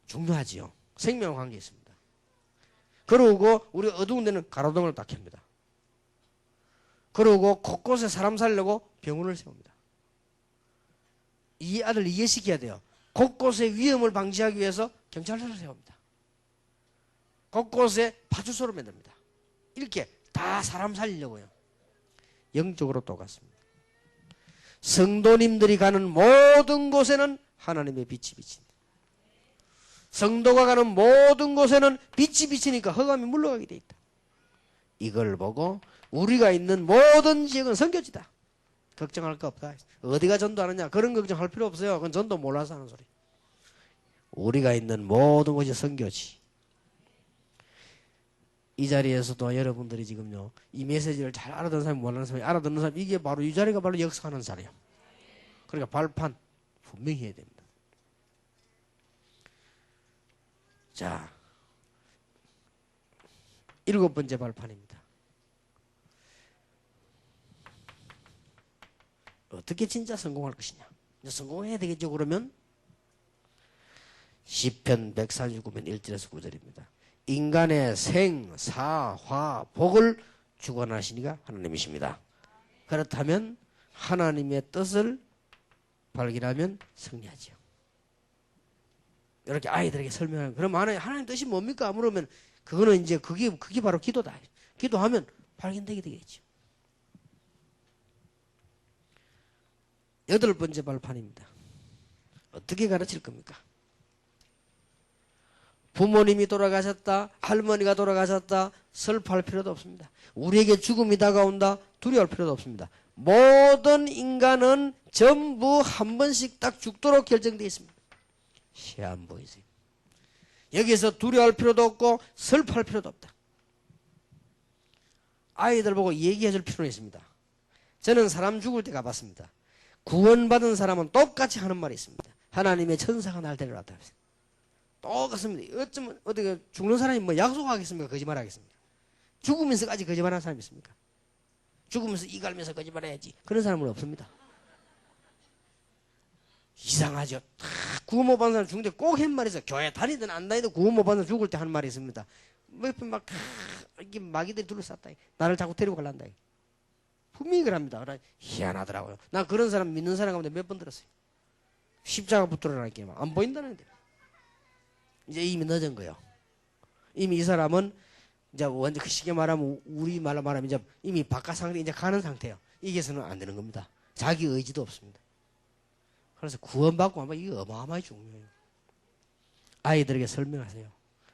중요하지요. 생명 관계 있습니다. 그러고 우리 어두운 데는 가로등을 딱 켭니다. 그러고 곳곳에 사람 살려고 병원을 세웁니다. 이 아들 이해시켜야 돼요. 곳곳에 위험을 방지하기 위해서 경찰서를 세웁니다. 곳곳에 파출소를 만듭니다. 이렇게 다 사람 살리려고요. 영적으로 똑같습니다. 성도님들이 가는 모든 곳에는 하나님의 빛이 비친다. 성도가 가는 모든 곳에는 빛이 비치니까 흑암이 물러가게 돼 있다. 이걸 보고 우리가 있는 모든 지역은 선교지다. 걱정할 거 없다. 어디가 전도하느냐 그런 걱정할 필요 없어요. 그건 전도 몰라서 하는 소리. 우리가 있는 모든 곳이 선교지. 이 자리에서도 여러분들이 지금요 이 메시지를 잘 알아듣는 사람이 몰라는 사람이 알아듣는 사람이 이게 바로 이 자리가 바로 역사하는 자리예요. 그러니까 발판 분명히 해야 됩니다. 자, 7번째 발판입니다. 어떻게 진짜 성공할 것이냐? 성공해야 되겠죠. 그러면 시편 149편 1절에서 9절입니다. 인간의 생, 사, 화, 복을 주관하시니가 하나님이십니다. 그렇다면 하나님의 뜻을 발견하면 승리하죠. 이렇게 아이들에게 설명하는. 그럼 하나님 뜻이 뭡니까? 물으면 그거는 이제 그게 바로 기도다. 기도하면 발견되게 되겠죠. 8번째 발판입니다. 어떻게 가르칠 겁니까? 부모님이 돌아가셨다, 할머니가 돌아가셨다, 슬퍼할 필요도 없습니다. 우리에게 죽음이 다가온다, 두려워할 필요도 없습니다. 모든 인간은 전부 한 번씩 딱 죽도록 결정되어 있습니다. 시한 보이세요? 여기서 두려워할 필요도 없고 슬퍼할 필요도 없다. 아이들 보고 얘기해 줄 필요는 있습니다. 저는 사람 죽을 때 가봤습니다. 구원받은 사람은 똑같이 하는 말이 있습니다. 하나님의 천사가 날 데려왔다. 똑같습니다. 어쩌면 어떻게 죽는 사람이 뭐 약속하겠습니까? 거짓말하겠습니까? 죽으면서까지 거짓말하는 사람이 있습니까? 죽으면서 이 갈면서 거짓말해야지. 그런 사람은 없습니다. 이상하죠. 다 구원 못 받는 사람 죽는데 꼭 한 말이 있어요. 교회 다니든 안 다니든 구원 못 받는 사람 죽을 때 하는 말이 있습니다. 막 이게 마귀들이 둘러쌌다. 나를 자꾸 데리고 갈란다. 분명히 그럽니다. 희한하더라고요. 나 그런 사람 믿는 사람 가운데 몇 번 들었어요. 십자가 붙들어라니까 안 보인다는데. 이제 이미 늦은 거예요. 이미 이 사람은 이제 완전 쉽게 말하면 우리 말로 말하면 이제 이미 바깥 상태 이제 가는 상태예요. 이게서는 안 되는 겁니다. 자기 의지도 없습니다. 그래서 구원받고 하면 이게 어마어마하게 중요해요. 아이들에게 설명하세요.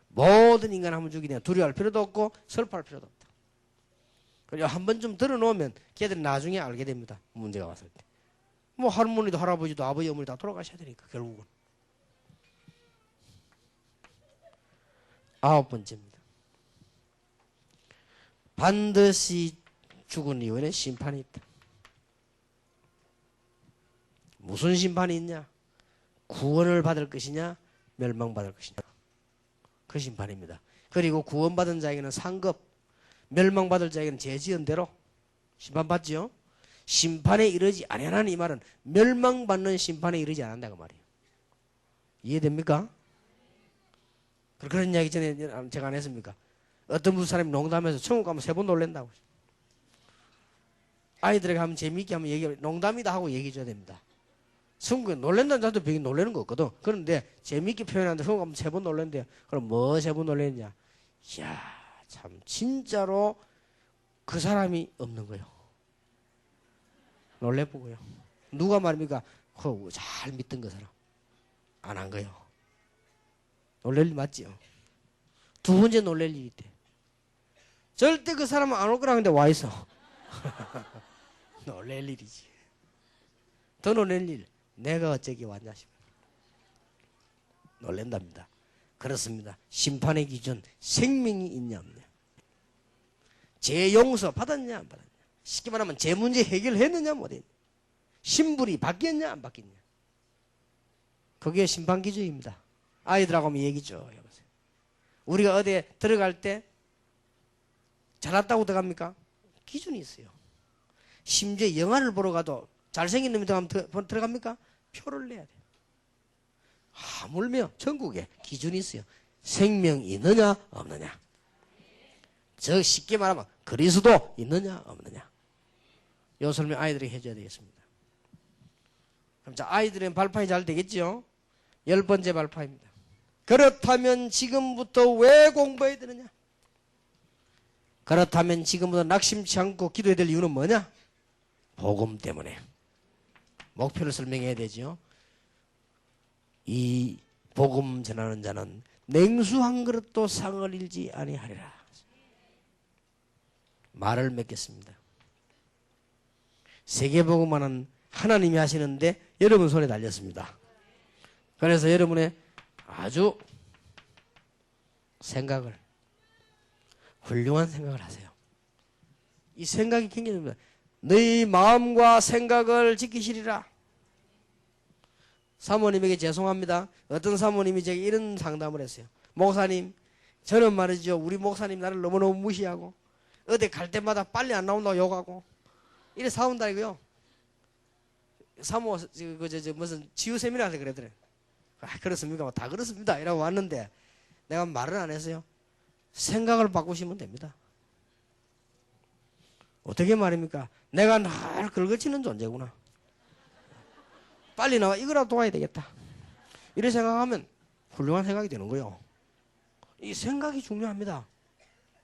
모든 인간 한 번 죽이냐 두려워할 필요도 없고 슬퍼할 필요도 없다. 그리고 한 번 좀 들어놓으면 걔들은 나중에 알게 됩니다. 문제가 왔을 때. 뭐 할머니도 할아버지도 아버지 어머니 다 돌아가셔야 되니까 결국은. 9번째입니다. 반드시 죽은 이후에는 심판이 있다. 무슨 심판이 있냐? 구원을 받을 것이냐 멸망받을 것이냐. 그 심판입니다. 그리고 구원받은 자에게는 상급, 멸망받을 자에게는 죄 지은 대로 심판받지요. 심판에 이르지 아니하는 이 말은 멸망받는 심판에 이르지 않는다 그 말이에요. 이해됩니까? 그런 이야기 전에 제가 안 했습니까? 어떤 무슨 사람이 농담해서 천국 가면 3번 놀랜다고. 아이들에게 하면 재미있게 하면 얘기, 농담이다 하고 얘기해 줘야 됩니다. 천국에 놀랜다는 자도 벽에 놀라는 거 없거든. 그런데 재미있게 표현하는데 천국 가면 3번 놀랜대요. 그럼 뭐 3번 놀랬냐? 이야, 참 진짜로 그 사람이 없는 거예요. 놀래보고요. 누가 말입니까? 잘 믿던 그 사람. 안 한 거예요. 놀랄 일 맞지요? 두 번째 놀랄 일이 있대. 절대 그 사람은 안 올 거라 근데 와 있어. 놀랄 일이지. 더 놀랄 일. 내가 어쩌기 왔냐 싶어. 놀란답니다. 그렇습니다. 심판의 기준 생명이 있냐 없냐. 죄 용서 받았냐 안 받았냐. 쉽게 말하면 죄 문제 해결했느냐 못했냐. 신분이 바뀌었냐 안 바뀌었냐. 그게 심판 기준입니다. 아이들하고 하면 얘기죠. 여보세요. 우리가 어디에 들어갈 때 잘났다고 들어갑니까? 기준이 있어요. 심지어 영화를 보러 가도 잘생긴 놈이 들어갑니까? 표를 내야 돼요. 하물며 전국에 기준이 있어요. 생명이 있느냐 없느냐. 저 쉽게 말하면 그리스도 있느냐 없느냐. 요 설명 아이들이 해줘야 되겠습니다. 그럼 자, 아이들은 발판이 잘 되겠죠? 10번째 발판입니다. 그렇다면 지금부터 왜 공부해야 되느냐? 그렇다면 지금부터 낙심치 않고 기도해야 될 이유는 뭐냐? 복음 때문에. 목표를 설명해야 되죠. 이 복음 전하는 자는 냉수 한 그릇도 상을 잃지 아니하리라. 말을 맺겠습니다. 세계복음화는 하나님이 하시는데 여러분 손에 달렸습니다. 그래서 여러분의 아주 생각을 훌륭한 생각을 하세요. 이 생각이 굉장히 중요합니다. 너희 마음과 생각을 지키시리라. 사모님에게 죄송합니다. 어떤 사모님이 제게 이런 상담을 했어요. 목사님, 저는 말이죠. 우리 목사님 나를 너무너무 무시하고 어디 갈 때마다 빨리 안 나온다고 욕하고 이래 싸운다 이거요. 사모 무슨 치유 세미나에서 그랬더래. 아, 그렇습니까? 다 그렇습니다. 이라고 왔는데 내가 말을 안 했어요. 생각을 바꾸시면 됩니다. 어떻게 말입니까? 내가 날 긁어치는 존재구나. 빨리 나와 이거라도 도와야 되겠다. 이렇게 생각하면 훌륭한 생각이 되는 거예요. 이 생각이 중요합니다.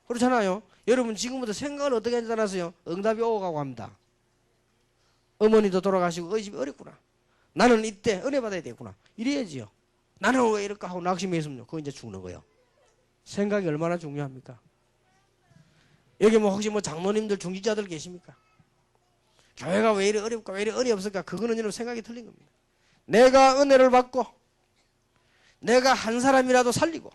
그렇잖아요. 여러분 지금부터 생각을 어떻게 하잖아요. 응답이 오가고 합니다. 어머니도 돌아가시고 이 집이 어렵구나. 나는 이때 은혜 받아야 되겠구나. 이래야지요. 나는 왜 이럴까 하고 낙심해 있으면요, 그거 이제 죽는 거예요. 생각이 얼마나 중요합니까? 여기 뭐 혹시 뭐 장로님들 중직자들 계십니까? 교회가 왜 이리 어렵까, 왜 이리 어렵을까? 그거는 여러분 생각이 틀린 겁니다. 내가 은혜를 받고 내가 한 사람이라도 살리고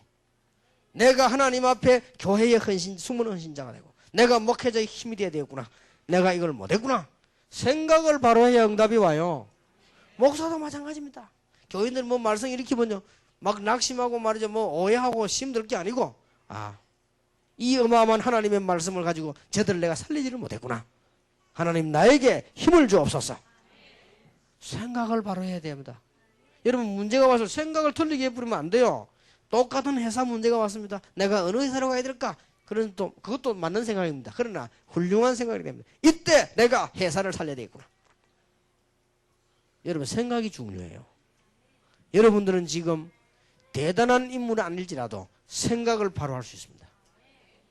내가 하나님 앞에 교회의 숨은 헌신자가 되고 내가 목회자의 힘이 되어야 되겠구나, 내가 이걸 못했구나 생각을 바로 해야 응답이 와요. 목사도 마찬가지입니다. 교인들 뭐 말썽 일으키면요 막 낙심하고 말이죠, 뭐 오해하고 힘들 게 아니고, 이 어마어마한 하나님의 말씀을 가지고 저들을 내가 살리지를 못했구나, 하나님 나에게 힘을 주옵소서. 생각을 바로 해야 됩니다. 여러분, 문제가 와서 생각을 틀리게 해버리면 안 돼요. 똑같은 회사 문제가 왔습니다. 내가 어느 회사로 가야 될까? 그런 또 그것도 맞는 생각입니다. 그러나 훌륭한 생각이 됩니다. 이때 내가 회사를 살려야 되겠구나. 여러분, 생각이 중요해요. 여러분들은 지금 대단한 인물은 아닐지라도 생각을 바로 할 수 있습니다.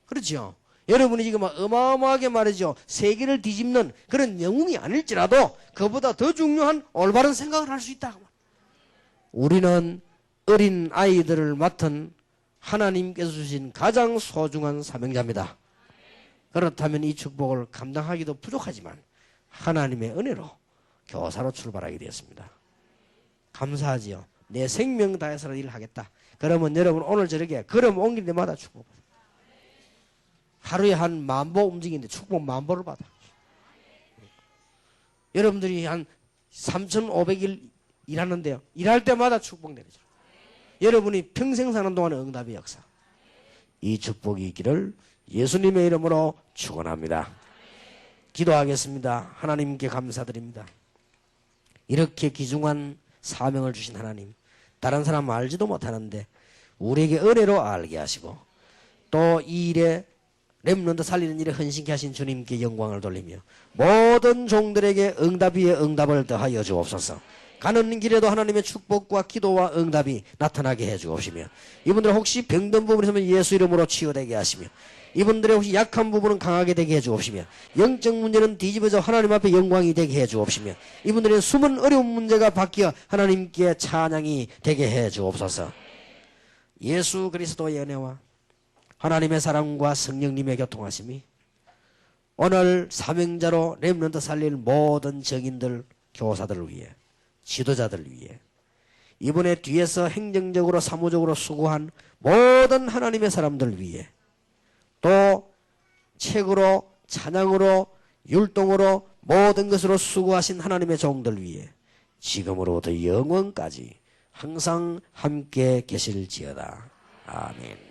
그렇죠? 여러분이 지금 어마어마하게 말이죠, 세계를 뒤집는 그런 영웅이 아닐지라도 그보다 더 중요한 올바른 생각을 할 수 있다. 우리는 어린 아이들을 맡은 하나님께서 주신 가장 소중한 사명자입니다. 그렇다면 이 축복을 감당하기도 부족하지만 하나님의 은혜로 교사로 출발하게 되었습니다. 감사하지요. 내 생명 다해서 일을 하겠다. 그러면 여러분 오늘 저녁에 걸음 옮길 때마다 축복. 하루에 한 10,000보 움직이는데 축복 10,000보를 받아. 여러분들이 한 3,500일 일하는데요, 일할 때마다 축복 내리죠. 여러분이 평생 사는 동안의 응답의 역사, 이 축복이 있기를 예수님의 이름으로 축원합니다. 기도하겠습니다. 하나님께 감사드립니다. 이렇게 귀중한 사명을 주신 하나님, 다른 사람 알지도 못하는데 우리에게 은혜로 알게 하시고 또 이 일에 렘넌트 살리는 일에 헌신케 하신 주님께 영광을 돌리며 모든 종들에게 응답 위에 응답을 더하여 주옵소서. 가는 길에도 하나님의 축복과 기도와 응답이 나타나게 해 주옵시며, 이분들 혹시 병든 부분이 있으면 예수 이름으로 치유되게 하시며, 이분들의 혹시 약한 부분은 강하게 되게 해 주옵시며, 영적 문제는 뒤집어져 하나님 앞에 영광이 되게 해 주옵시며, 이분들의 숨은 어려운 문제가 바뀌어 하나님께 찬양이 되게 해 주옵소서. 예수 그리스도의 은혜와 하나님의 사랑과 성령님의 교통하심이 오늘 사명자로 렘넌트 살릴 모든 정인들, 교사들을 위해, 지도자들을 위해, 이번에 뒤에서 행정적으로 사무적으로 수고한 모든 하나님의 사람들 위해, 또 책으로 찬양으로 율동으로 모든 것으로 수고하신 하나님의 종들 위해 지금으로부터 영원까지 항상 함께 계실지어다. 아멘.